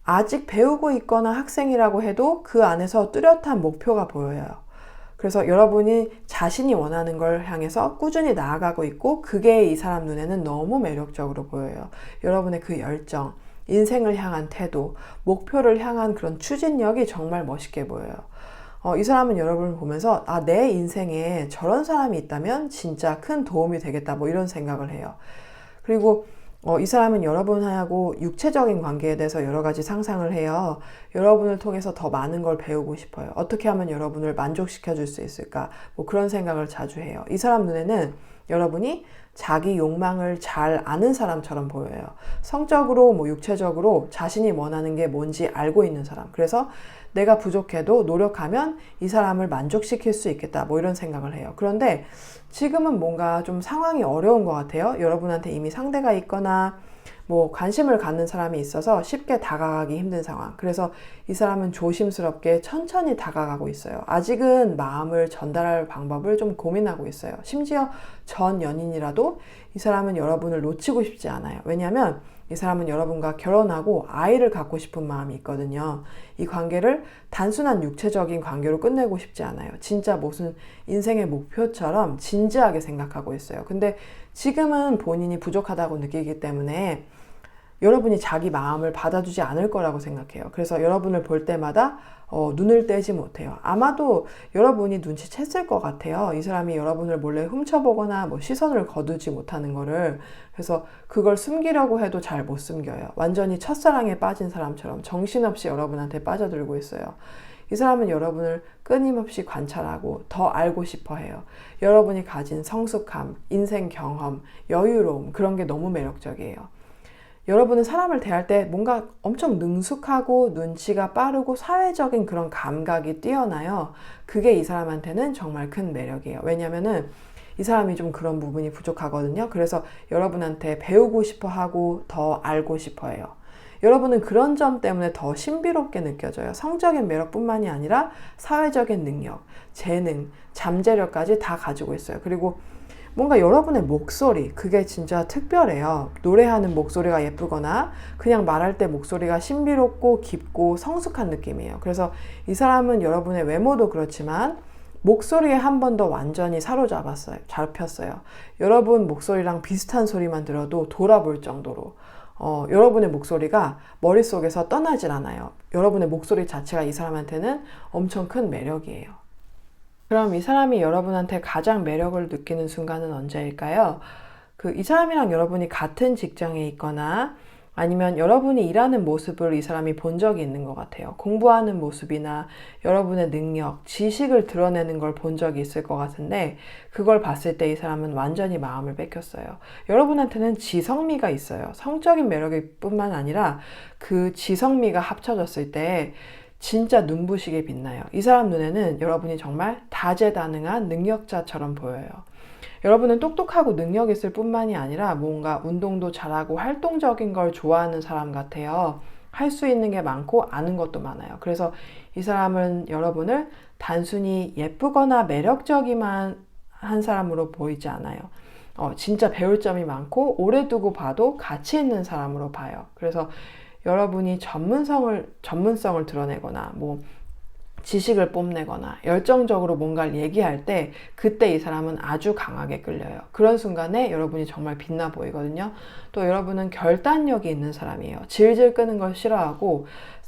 아직 배우고 있거나 학생이라고 해도 그 안에서 뚜렷한 목표가 보여요. 그래서 여러분이 자신이 원하는 걸 향해서 꾸준히 나아가고 있고 그게 이 사람 눈에는 너무 매력적으로 보여요. 여러분의 그 열정, 인생을 향한 태도, 목표를 향한 그런 추진력이 정말 멋있게 보여요. 이 사람은 여러분을 보면서 내 인생에 저런 사람이 있다면 진짜 큰 도움이 되겠다 뭐 이런 생각을 해요. 그리고 이 사람은 여러분하고 육체적인 관계에 대해서 여러 가지 상상을 해요. 여러분을 통해서 더 많은 걸 배우고 싶어요. 어떻게 하면 여러분을 만족시켜 줄 수 있을까? 뭐 그런 생각을 자주 해요. 이 사람 눈에는 여러분이 자기 욕망을 잘 아는 사람처럼 보여요. 성적으로 뭐 육체적으로 자신이 원하는 게 뭔지 알고 있는 사람. 그래서 내가 부족해도 노력하면 이 사람을 만족시킬 수 있겠다. 뭐 이런 생각을 해요. 그런데 지금은 뭔가 좀 상황이 어려운 것 같아요. 여러분한테 이미 상대가 있거나 뭐 관심을 갖는 사람이 있어서 쉽게 다가가기 힘든 상황. 그래서 이 사람은 조심스럽게 천천히 다가가고 있어요. 아직은 마음을 전달할 방법을 좀 고민하고 있어요. 심지어 전 연인이라도 이 사람은 여러분을 놓치고 싶지 않아요. 왜냐하면 이 사람은 여러분과 결혼하고 아이를 갖고 싶은 마음이 있거든요. 이 관계를 단순한 육체적인 관계로 끝내고 싶지 않아요. 진짜 무슨 인생의 목표처럼 진지하게 생각하고 있어요. 근데 지금은 본인이 부족하다고 느끼기 때문에 여러분이 자기 마음을 받아주지 않을 거라고 생각해요. 그래서 여러분을 볼 때마다 눈을 떼지 못해요. 아마도 여러분이 눈치챘을 것 같아요. 이 사람이 여러분을 몰래 훔쳐보거나 뭐 시선을 거두지 못하는 거를. 그래서 그걸 숨기려고 해도 잘 못 숨겨요. 완전히 첫사랑에 빠진 사람처럼 정신없이 여러분한테 빠져들고 있어요. 이 사람은 여러분을 끊임없이 관찰하고 더 알고 싶어 해요. 여러분이 가진 성숙함, 인생 경험, 여유로움 그런 게 너무 매력적이에요. 여러분은 사람을 대할 때 뭔가 엄청 능숙하고 눈치가 빠르고 사회적인 그런 감각이 뛰어나요. 그게 이 사람한테는 정말 큰 매력이에요. 왜냐면은 이 사람이 좀 그런 부분이 부족하거든요. 그래서 여러분한테 배우고 싶어 하고 더 알고 싶어 해요. 여러분은 그런 점 때문에 더 신비롭게 느껴져요. 성적인 매력뿐만이 아니라 사회적인 능력, 재능, 잠재력까지 다 가지고 있어요. 그리고 뭔가 여러분의 목소리, 그게 진짜 특별해요. 노래하는 목소리가 예쁘거나 그냥 말할 때 목소리가 신비롭고 깊고 성숙한 느낌이에요. 그래서 이 사람은 여러분의 외모도 그렇지만 목소리에 한 번 더 완전히 잡혔어요. 여러분 목소리랑 비슷한 소리만 들어도 돌아볼 정도로 여러분의 목소리가 머릿속에서 떠나질 않아요. 여러분의 목소리 자체가 이 사람한테는 엄청 큰 매력이에요. 그럼 이 사람이 여러분한테 가장 매력을 느끼는 순간은 언제일까요? 이 사람이랑 여러분이 같은 직장에 있거나 아니면 여러분이 일하는 모습을 이 사람이 본 적이 있는 것 같아요. 공부하는 모습이나 여러분의 능력, 지식을 드러내는 걸 본 적이 있을 것 같은데 그걸 봤을 때 이 사람은 완전히 마음을 뺏겼어요. 여러분한테는 지성미가 있어요. 성적인 매력이 뿐만 아니라 그 지성미가 합쳐졌을 때 진짜 눈부시게 빛나요. 이 사람 눈에는 여러분이 정말 다재다능한 능력자처럼 보여요. 여러분은 똑똑하고 능력 있을 뿐만이 아니라 뭔가 운동도 잘하고 활동적인 걸 좋아하는 사람 같아요. 할 수 있는 게 많고 아는 것도 많아요. 그래서 이 사람은 여러분을 단순히 예쁘거나 매력적이만 한 사람으로 보이지 않아요. 진짜 배울 점이 많고 오래 두고 봐도 가치 있는 사람으로 봐요. 그래서 여러분이 전문성을 드러내거나 뭐 지식을 뽐내거나 열정적으로 뭔가를 얘기할 때 그때 이 사람은 아주 강하게 끌려요. 그런 순간에 여러분이 정말 빛나 보이거든요. 또 여러분은 결단력이 있는 사람이에요. 질질 끄는 걸 싫어하고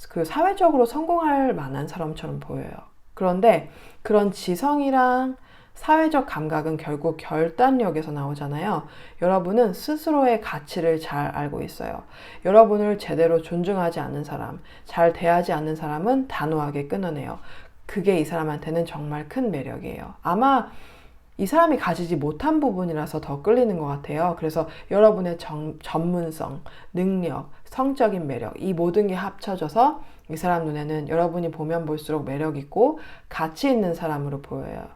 그 사회적으로 성공할 만한 사람처럼 보여요. 그런데 그런 지성이랑 사회적 감각은 결국 결단력에서 나오잖아요. 여러분은 스스로의 가치를 잘 알고 있어요. 여러분을 제대로 존중하지 않는 사람, 잘 대하지 않는 사람은 단호하게 끊어내요. 그게 이 사람한테는 정말 큰 매력이에요. 아마 이 사람이 가지지 못한 부분이라서 더 끌리는 것 같아요. 그래서 여러분의 전문성, 능력, 성적인 매력, 이 모든 게 합쳐져서 이 사람 눈에는 여러분이 보면 볼수록 매력 있고 가치 있는 사람으로 보여요.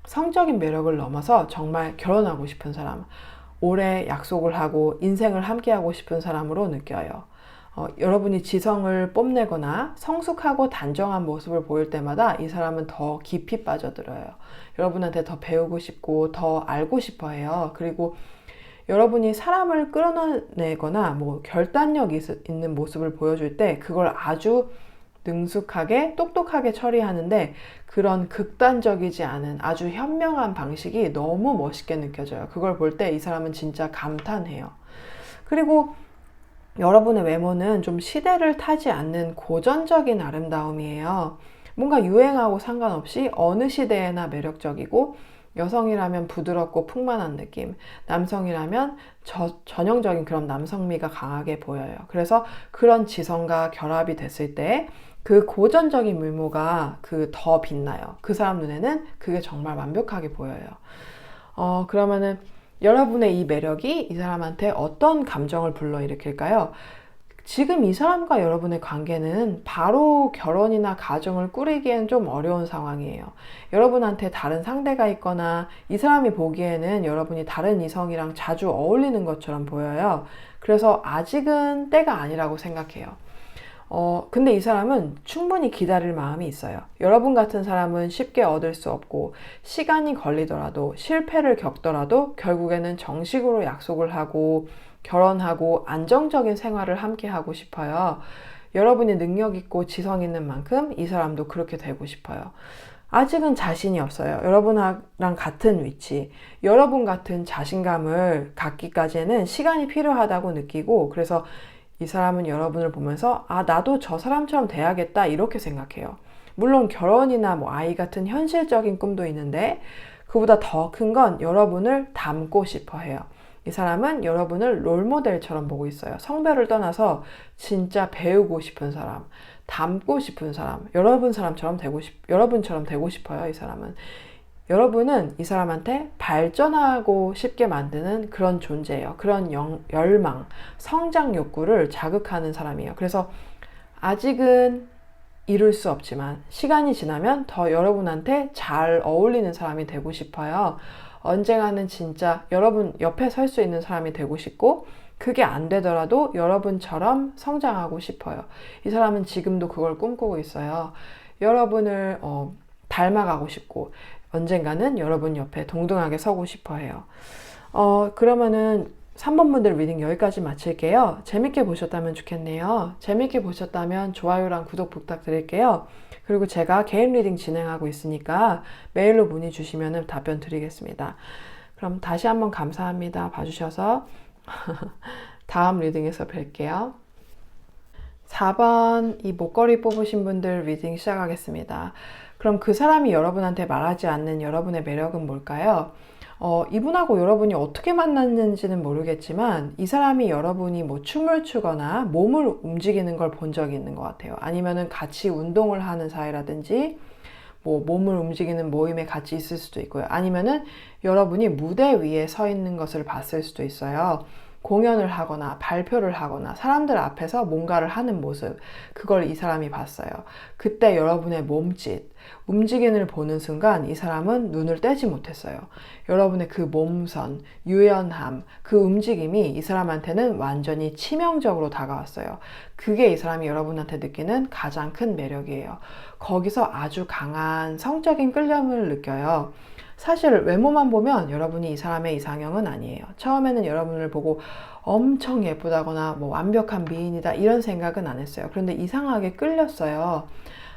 성적인 매력을 넘어서 정말 결혼하고 싶은 사람, 오래 약속을 하고 인생을 함께하고 싶은 사람으로 느껴요. 여러분이 지성을 뽐내거나 성숙하고 단정한 모습을 보일 때마다 이 사람은 더 깊이 빠져들어요. 여러분한테 더 배우고 싶고 더 알고 싶어 해요. 그리고 여러분이 사람을 끌어내거나 뭐 결단력 있는 모습을 보여줄 때 그걸 아주 능숙하게 똑똑하게 처리하는데 그런 극단적이지 않은 아주 현명한 방식이 너무 멋있게 느껴져요. 그걸 볼 때 이 사람은 진짜 감탄해요. 그리고 여러분의 외모는 좀 시대를 타지 않는 고전적인 아름다움이에요. 뭔가 유행하고 상관없이 어느 시대에나 매력적이고 여성이라면 부드럽고 풍만한 느낌, 남성이라면 전형적인 그런 남성미가 강하게 보여요. 그래서 그런 지성과 결합이 됐을 때 그 고전적인 외모가 더 빛나요. 그 사람 눈에는 그게 정말 완벽하게 보여요. 그러면은 여러분의 이 매력이 이 사람한테 어떤 감정을 불러일으킬까요? 지금 이 사람과 여러분의 관계는 바로 결혼이나 가정을 꾸리기엔 좀 어려운 상황이에요. 여러분한테 다른 상대가 있거나 이 사람이 보기에는 여러분이 다른 이성이랑 자주 어울리는 것처럼 보여요. 그래서 아직은 때가 아니라고 생각해요. 근데 이 사람은 충분히 기다릴 마음이 있어요. 여러분 같은 사람은 쉽게 얻을 수 없고 시간이 걸리더라도 실패를 겪더라도 결국에는 정식으로 약속을 하고 결혼하고 안정적인 생활을 함께 하고 싶어요. 여러분이 능력 있고 지성 있는 만큼 이 사람도 그렇게 되고 싶어요. 아직은 자신이 없어요. 여러분랑 같은 위치, 여러분 같은 자신감을 갖기까지는 시간이 필요하다고 느끼고 그래서 이 사람은 여러분을 보면서 나도 저 사람처럼 돼야겠다 이렇게 생각해요. 물론 결혼이나 뭐 아이 같은 현실적인 꿈도 있는데 그보다 더 큰 건 여러분을 닮고 싶어 해요. 이 사람은 여러분을 롤모델처럼 보고 있어요. 성별을 떠나서 진짜 배우고 싶은 사람, 닮고 싶은 사람, 여러분처럼 되고 싶어요. 이 사람은. 여러분은 이 사람한테 발전하고 싶게 만드는 그런 존재예요. 그런 열망, 성장 욕구를 자극하는 사람이에요. 그래서 아직은 이룰 수 없지만 시간이 지나면 더 여러분한테 잘 어울리는 사람이 되고 싶어요. 언젠가는 진짜 여러분 옆에 설 수 있는 사람이 되고 싶고 그게 안 되더라도 여러분처럼 성장하고 싶어요. 이 사람은 지금도 그걸 꿈꾸고 있어요. 여러분을 닮아가고 싶고 언젠가는 여러분 옆에 동등하게 서고 싶어 해요. 그러면은 3번 분들 리딩 여기까지 마칠게요. 재밌게 보셨다면 좋겠네요. 재밌게 보셨다면 좋아요랑 구독 부탁드릴게요. 그리고 제가 개인 리딩 진행하고 있으니까 메일로 문의 주시면 답변 드리겠습니다. 그럼 다시 한번 감사합니다. 봐주셔서 다음 리딩에서 뵐게요. 4번 이 목걸이 뽑으신 분들 리딩 시작하겠습니다. 그럼 그 사람이 여러분한테 말하지 않는 여러분의 매력은 뭘까요? 이분하고 여러분이 어떻게 만났는지는 모르겠지만 이 사람이 여러분이 뭐 춤을 추거나 몸을 움직이는 걸 본 적이 있는 것 같아요. 아니면은 같이 운동을 하는 사이라든지 뭐 몸을 움직이는 모임에 같이 있을 수도 있고요. 아니면은 여러분이 무대 위에 서 있는 것을 봤을 수도 있어요. 공연을 하거나 발표를 하거나 사람들 앞에서 뭔가를 하는 모습, 그걸 이 사람이 봤어요. 그때 여러분의 몸짓, 움직임을 보는 순간 이 사람은 눈을 떼지 못했어요. 여러분의 그 몸선, 유연함, 그 움직임이 이 사람한테는 완전히 치명적으로 다가왔어요. 그게 이 사람이 여러분한테 느끼는 가장 큰 매력이에요. 거기서 아주 강한 성적인 끌림을 느껴요. 사실 외모만 보면 여러분이 이 사람의 이상형은 아니에요. 처음에는 여러분을 보고 엄청 예쁘다거나 뭐 완벽한 미인이다 이런 생각은 안 했어요. 그런데 이상하게 끌렸어요.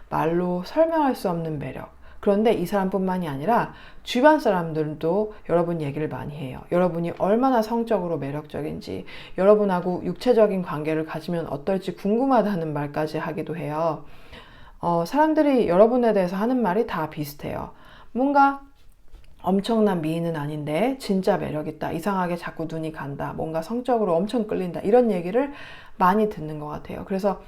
말로 설명할 수 없는 매력. 그런데 이 사람뿐만이 아니라 주변 사람들도 여러분 얘기를 많이 해요. 여러분이 얼마나 성적으로 매력적인지, 여러분하고 육체적인 관계를 가지면 어떨지 궁금하다는 말까지 하기도 해요. 사람들이 여러분에 대해서 하는 말이 다 비슷해요. 뭔가 엄청난 미인은 아닌데 진짜 매력있다. 이상하게 자꾸 눈이 간다. 뭔가 성적으로 엄청 끌린다. 이런 얘기를 많이 듣는 것 같아요. 그래서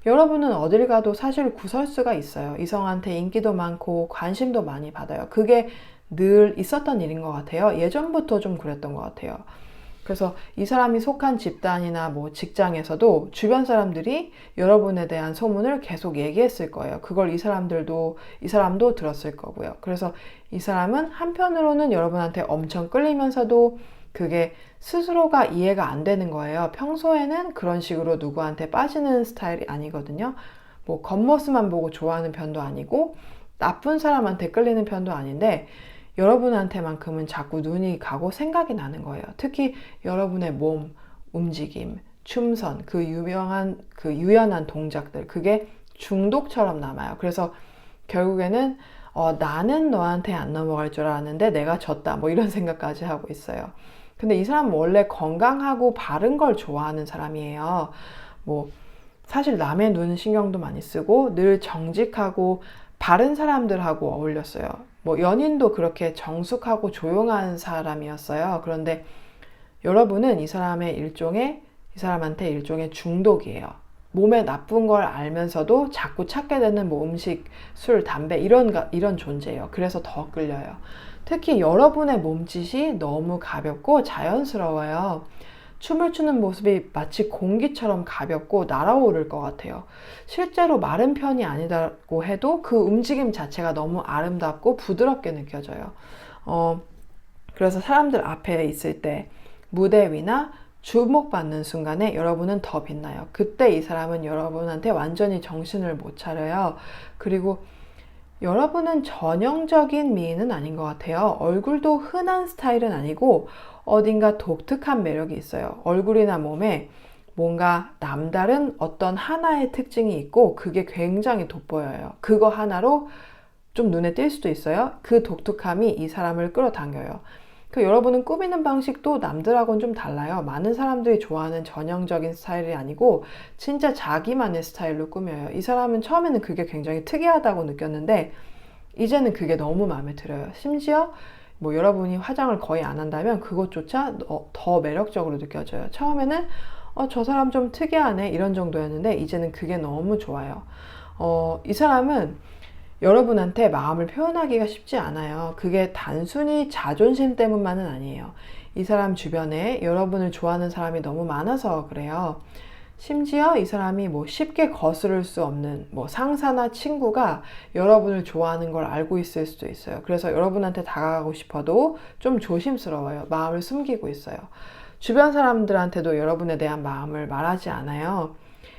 여러분은 어딜 가도 사실 구설수가 있어요. 이성한테 인기도 많고 관심도 많이 받아요. 그게 늘 있었던 일인 것 같아요. 예전부터 좀 그랬던 것 같아요. 그래서 이 사람이 속한 집단이나 뭐 직장에서도 주변 사람들이 여러분에 대한 소문을 계속 얘기했을 거예요. 그걸 이 사람도 들었을 거고요. 그래서 이 사람은 한편으로는 여러분한테 엄청 끌리면서도 그게 스스로가 이해가 안 되는 거예요. 평소에는 그런 식으로 누구한테 빠지는 스타일이 아니거든요. 뭐 겉모습만 보고 좋아하는 편도 아니고 나쁜 사람한테 끌리는 편도 아닌데 여러분한테만큼은 자꾸 눈이 가고 생각이 나는 거예요. 특히 여러분의 몸, 움직임, 춤선, 그 유연한 동작들, 그게 중독처럼 남아요. 그래서 결국에는 나는 너한테 안 넘어갈 줄 알았는데 내가 졌다. 뭐 이런 생각까지 하고 있어요. 근데 이 사람은 원래 건강하고 바른 걸 좋아하는 사람이에요. 뭐 사실 남의 눈 신경도 많이 쓰고 늘 정직하고 바른 사람들하고 어울렸어요. 뭐 연인도 그렇게 정숙하고 조용한 사람이었어요. 그런데 여러분은 이 사람한테 일종의 중독이에요. 몸에 나쁜 걸 알면서도 자꾸 찾게 되는 뭐 음식, 술, 담배 이런 존재예요. 그래서 더 끌려요. 특히 여러분의 몸짓이 너무 가볍고 자연스러워요. 춤을 추는 모습이 마치 공기처럼 가볍고 날아오를 것 같아요. 실제로 마른 편이 아니다고 해도 그 움직임 자체가 너무 아름답고 부드럽게 느껴져요. 그래서 사람들 앞에 있을 때 무대 위나 주목받는 순간에 여러분은 더 빛나요. 그때 이 사람은 여러분한테 완전히 정신을 못 차려요. 그리고 여러분은 전형적인 미인은 아닌 것 같아요. 얼굴도 흔한 스타일은 아니고 어딘가 독특한 매력이 있어요. 얼굴이나 몸에 뭔가 남다른 어떤 하나의 특징이 있고 그게 굉장히 돋보여요. 그거 하나로 좀 눈에 띌 수도 있어요. 그 독특함이 이 사람을 끌어당겨요. 여러분은 꾸미는 방식도 남들하고는 좀 달라요. 많은 사람들이 좋아하는 전형적인 스타일이 아니고 진짜 자기만의 스타일로 꾸며요. 이 사람은 처음에는 그게 굉장히 특이하다고 느꼈는데 이제는 그게 너무 마음에 들어요. 심지어 뭐 여러분이 화장을 거의 안 한다면 그것조차 더 매력적으로 느껴져요. 처음에는 저 사람 좀 특이하네 이런 정도였는데 이제는 그게 너무 좋아요. 이 사람은 여러분한테 마음을 표현하기가 쉽지 않아요. 그게 단순히 자존심 때문만은 아니에요. 이 사람 주변에 여러분을 좋아하는 사람이 너무 많아서 그래요. 심지어 이 사람이 뭐 쉽게 거스를 수 없는 뭐 상사나 친구가 여러분을 좋아하는 걸 알고 있을 수도 있어요. 그래서 여러분한테 다가가고 싶어도 좀 조심스러워요. 마음을 숨기고 있어요. 주변 사람들한테도 여러분에 대한 마음을 말하지 않아요.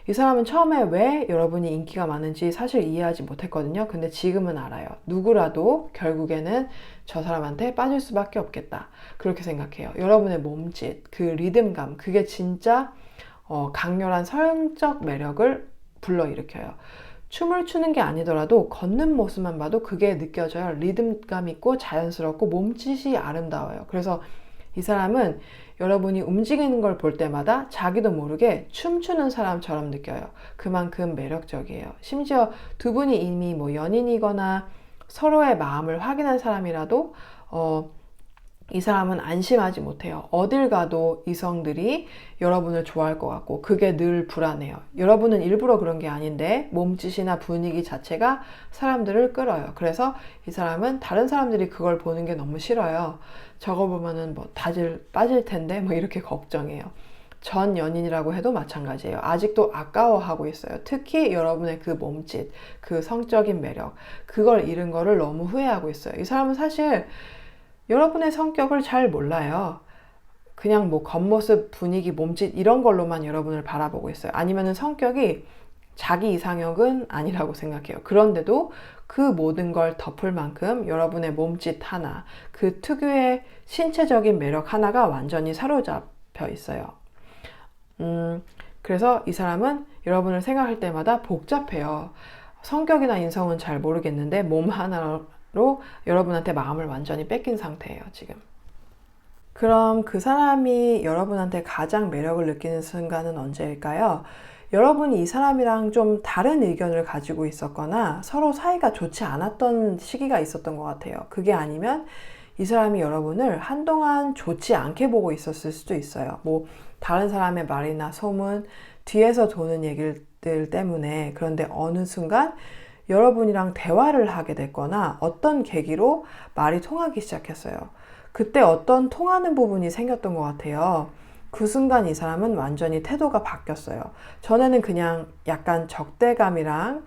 이 사람은 처음에 왜 여러분이 인기가 많은지 사실 이해하지 못했거든요. 근데 지금은 알아요. 누구라도 결국에는 저 사람한테 빠질 수밖에 없겠다. 그렇게 생각해요. 여러분의 몸짓, 그 리듬감, 그게 진짜 강렬한 성적 매력을 불러일으켜요. 춤을 추는 게 아니더라도 걷는 모습만 봐도 그게 느껴져요. 리듬감 있고 자연스럽고 몸짓이 아름다워요. 그래서 이 사람은 여러분이 움직이는 걸 볼 때마다 자기도 모르게 춤추는 사람처럼 느껴요. 그만큼 매력적이에요. 심지어 두 분이 이미 뭐 연인이거나 서로의 마음을 확인한 사람이라도 이 사람은 안심하지 못해요. 어딜 가도 이성들이 여러분을 좋아할 것 같고 그게 늘 불안해요. 여러분은 일부러 그런 게 아닌데 몸짓이나 분위기 자체가 사람들을 끌어요. 그래서 이 사람은 다른 사람들이 그걸 보는 게 너무 싫어요. 저거 보면은 뭐 빠질 텐데 뭐 이렇게 걱정해요. 전 연인이라고 해도 마찬가지예요. 아직도 아까워하고 있어요. 특히 여러분의 그 몸짓, 그 성적인 매력, 그걸 잃은 거를 너무 후회하고 있어요. 이 사람은 사실 여러분의 성격을 잘 몰라요. 그냥 뭐 겉모습, 분위기, 몸짓 이런 걸로만 여러분을 바라보고 있어요. 아니면은 성격이 자기 이상형은 아니라고 생각해요. 그런데도 그 모든 걸 덮을 만큼 여러분의 몸짓 하나, 그 특유의 신체적인 매력 하나가 완전히 사로잡혀 있어요. 그래서 이 사람은 여러분을 생각할 때마다 복잡해요. 성격이나 인성은 잘 모르겠는데 몸 하나로 여러분한테 마음을 완전히 뺏긴 상태예요, 지금. 그럼 그 사람이 여러분한테 가장 매력을 느끼는 순간은 언제일까요? 여러분이 이 사람이랑 좀 다른 의견을 가지고 있었거나 서로 사이가 좋지 않았던 시기가 있었던 것 같아요. 그게 아니면 이 사람이 여러분을 한동안 좋지 않게 보고 있었을 수도 있어요. 뭐 다른 사람의 말이나 소문, 뒤에서 도는 얘기들 때문에. 그런데 어느 순간 여러분이랑 대화를 하게 됐거나 어떤 계기로 말이 통하기 시작했어요. 그때 어떤 통하는 부분이 생겼던 것 같아요. 그 순간 이 사람은 완전히 태도가 바뀌었어요. 전에는 그냥 약간 적대감이랑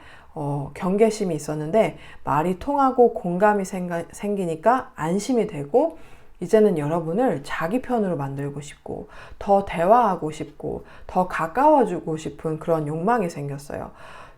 경계심이 있었는데 말이 통하고 공감이 생기니까 안심이 되고 이제는 여러분을 자기 편으로 만들고 싶고 더 대화하고 싶고 더 가까워지고 싶은 그런 욕망이 생겼어요.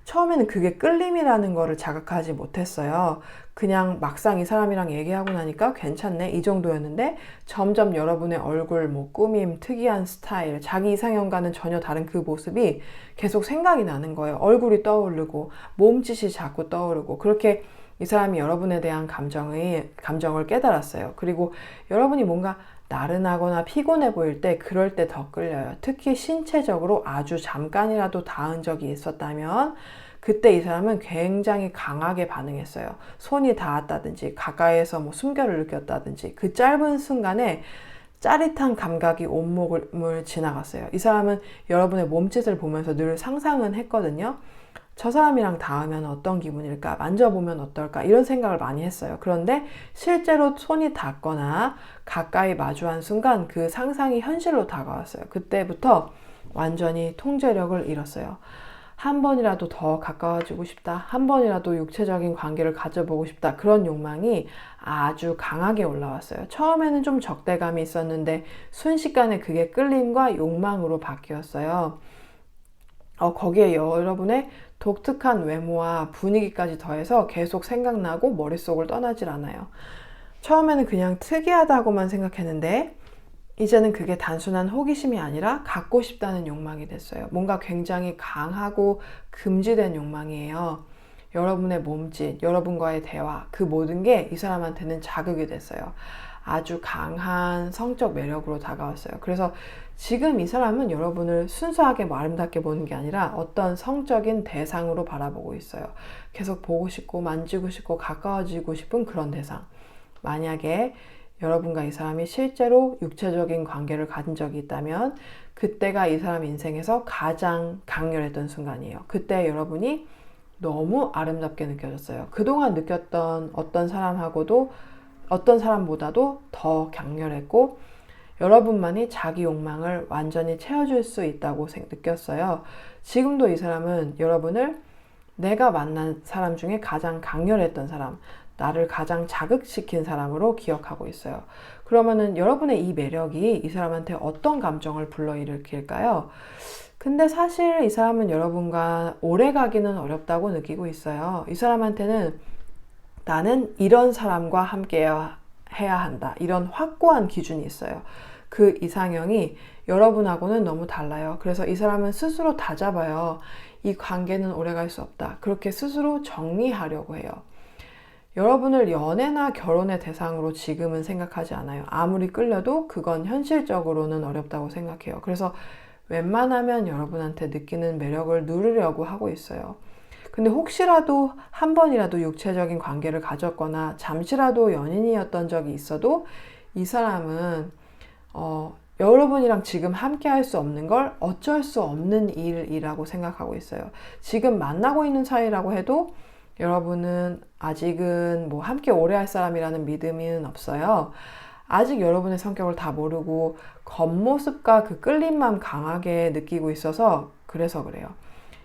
처음에는 그게 끌림이라는 거를 자각하지 못했어요. 그냥 막상 이 사람이랑 얘기하고 나니까 괜찮네 이 정도였는데 점점 여러분의 얼굴, 뭐 꾸밈, 특이한 스타일, 자기 이상형과는 전혀 다른 그 모습이 계속 생각이 나는 거예요. 얼굴이 떠오르고 몸짓이 자꾸 떠오르고 그렇게 이 사람이 여러분에 대한 감정을 깨달았어요. 그리고 여러분이 뭔가 나른하거나 피곤해 보일 때 그럴 때 더 끌려요. 특히 신체적으로 아주 잠깐이라도 닿은 적이 있었다면 그때 이 사람은 굉장히 강하게 반응했어요. 손이 닿았다든지 가까이에서 뭐 숨결을 느꼈다든지 그 짧은 순간에 짜릿한 감각이 온몸을 지나갔어요. 이 사람은 여러분의 몸짓을 보면서 늘 상상은 했거든요. 저 사람이랑 닿으면 어떤 기분일까? 만져보면 어떨까? 이런 생각을 많이 했어요. 그런데 실제로 손이 닿거나 가까이 마주한 순간 그 상상이 현실로 다가왔어요. 그때부터 완전히 통제력을 잃었어요. 한 번이라도 더 가까워지고 싶다. 한 번이라도 육체적인 관계를 가져보고 싶다. 그런 욕망이 아주 강하게 올라왔어요. 처음에는 좀 적대감이 있었는데 순식간에 그게 끌림과 욕망으로 바뀌었어요. 거기에 여러분의 독특한 외모와 분위기까지 더해서 계속 생각나고 머릿속을 떠나질 않아요. 처음에는 그냥 특이하다고만 생각했는데 이제는 그게 단순한 호기심이 아니라 갖고 싶다는 욕망이 됐어요. 뭔가 굉장히 강하고 금지된 욕망이에요. 여러분의 몸짓, 여러분과의 대화, 그 모든 게 이 사람한테는 자극이 됐어요. 아주 강한 성적 매력으로 다가왔어요. 그래서 지금 이 사람은 여러분을 순수하게 뭐 아름답게 보는 게 아니라 어떤 성적인 대상으로 바라보고 있어요. 계속 보고 싶고 만지고 싶고 가까워지고 싶은 그런 대상. 만약에 여러분과 이 사람이 실제로 육체적인 관계를 가진 적이 있다면 그때가 이 사람 인생에서 가장 강렬했던 순간이에요. 그때 여러분이 너무 아름답게 느껴졌어요. 그동안 느꼈던 어떤 사람보다도 더 강렬했고 여러분만이 자기 욕망을 완전히 채워줄 수 있다고 느꼈어요. 지금도 이 사람은 여러분을 내가 만난 사람 중에 가장 강렬했던 사람, 나를 가장 자극시킨 사람으로 기억하고 있어요. 그러면은 여러분의 이 매력이 이 사람한테 어떤 감정을 불러일으킬까요? 근데 사실 이 사람은 여러분과 오래 가기는 어렵다고 느끼고 있어요. 이 사람한테는 나는 이런 사람과 함께 해야 한다. 이런 확고한 기준이 있어요. 그 이상형이 여러분하고는 너무 달라요. 그래서 이 사람은 스스로 다잡아요. 이 관계는 오래갈 수 없다. 그렇게 스스로 정리하려고 해요. 여러분을 연애나 결혼의 대상으로 지금은 생각하지 않아요. 아무리 끌려도 그건 현실적으로는 어렵다고 생각해요. 그래서 웬만하면 여러분한테 느끼는 매력을 누르려고 하고 있어요. 근데 혹시라도 한 번이라도 육체적인 관계를 가졌거나 잠시라도 연인이었던 적이 있어도 이 사람은 여러분이랑 지금 함께 할 수 없는 걸 어쩔 수 없는 일이라고 생각하고 있어요. 지금 만나고 있는 사이라고 해도 여러분은 아직은 뭐 함께 오래 할 사람이라는 믿음은 없어요. 아직 여러분의 성격을 다 모르고 겉모습과 그 끌림만 강하게 느끼고 있어서 그래서 그래요.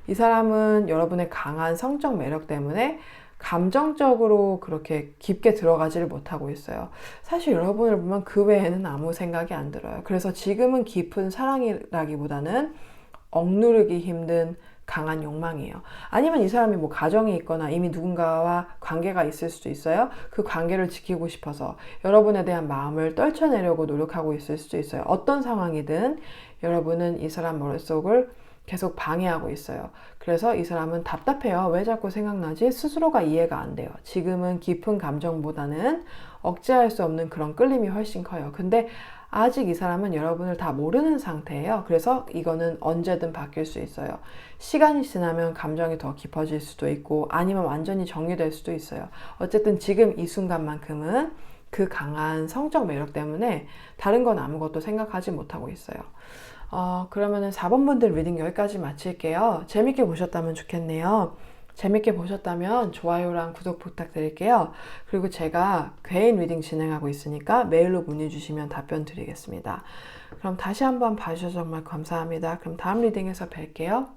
이 사람은 여러분의 강한 성적 매력 때문에 감정적으로 그렇게 깊게 들어가지를 못하고 있어요. 사실 여러분을 보면 그 외에는 아무 생각이 안 들어요. 그래서 지금은 깊은 사랑이라기보다는 억누르기 힘든 강한 욕망이에요. 아니면 이 사람이 뭐 가정이 있거나 이미 누군가와 관계가 있을 수도 있어요. 그 관계를 지키고 싶어서 여러분에 대한 마음을 떨쳐내려고 노력하고 있을 수도 있어요. 어떤 상황이든 여러분은 이 사람 머릿속을 계속 방해하고 있어요. 그래서 이 사람은 답답해요. 왜 자꾸 생각나지? 스스로가 이해가 안 돼요. 지금은 깊은 감정보다는 억제할 수 없는 그런 끌림이 훨씬 커요. 근데 아직 이 사람은 여러분을 다 모르는 상태예요. 그래서 이거는 언제든 바뀔 수 있어요. 시간이 지나면 감정이 더 깊어질 수도 있고 아니면 완전히 정리될 수도 있어요. 어쨌든 지금 이 순간만큼은 그 강한 성적 매력 때문에 다른 건 아무것도 생각하지 못하고 있어요. 그러면은 4번 분들 리딩 여기까지 마칠게요. 재밌게 보셨다면 좋겠네요. 재밌게 보셨다면 좋아요랑 구독 부탁드릴게요. 그리고 제가 개인 리딩 진행하고 있으니까 메일로 문의 주시면 답변 드리겠습니다. 그럼 다시 한번 봐주셔서 정말 감사합니다. 그럼 다음 리딩에서 뵐게요.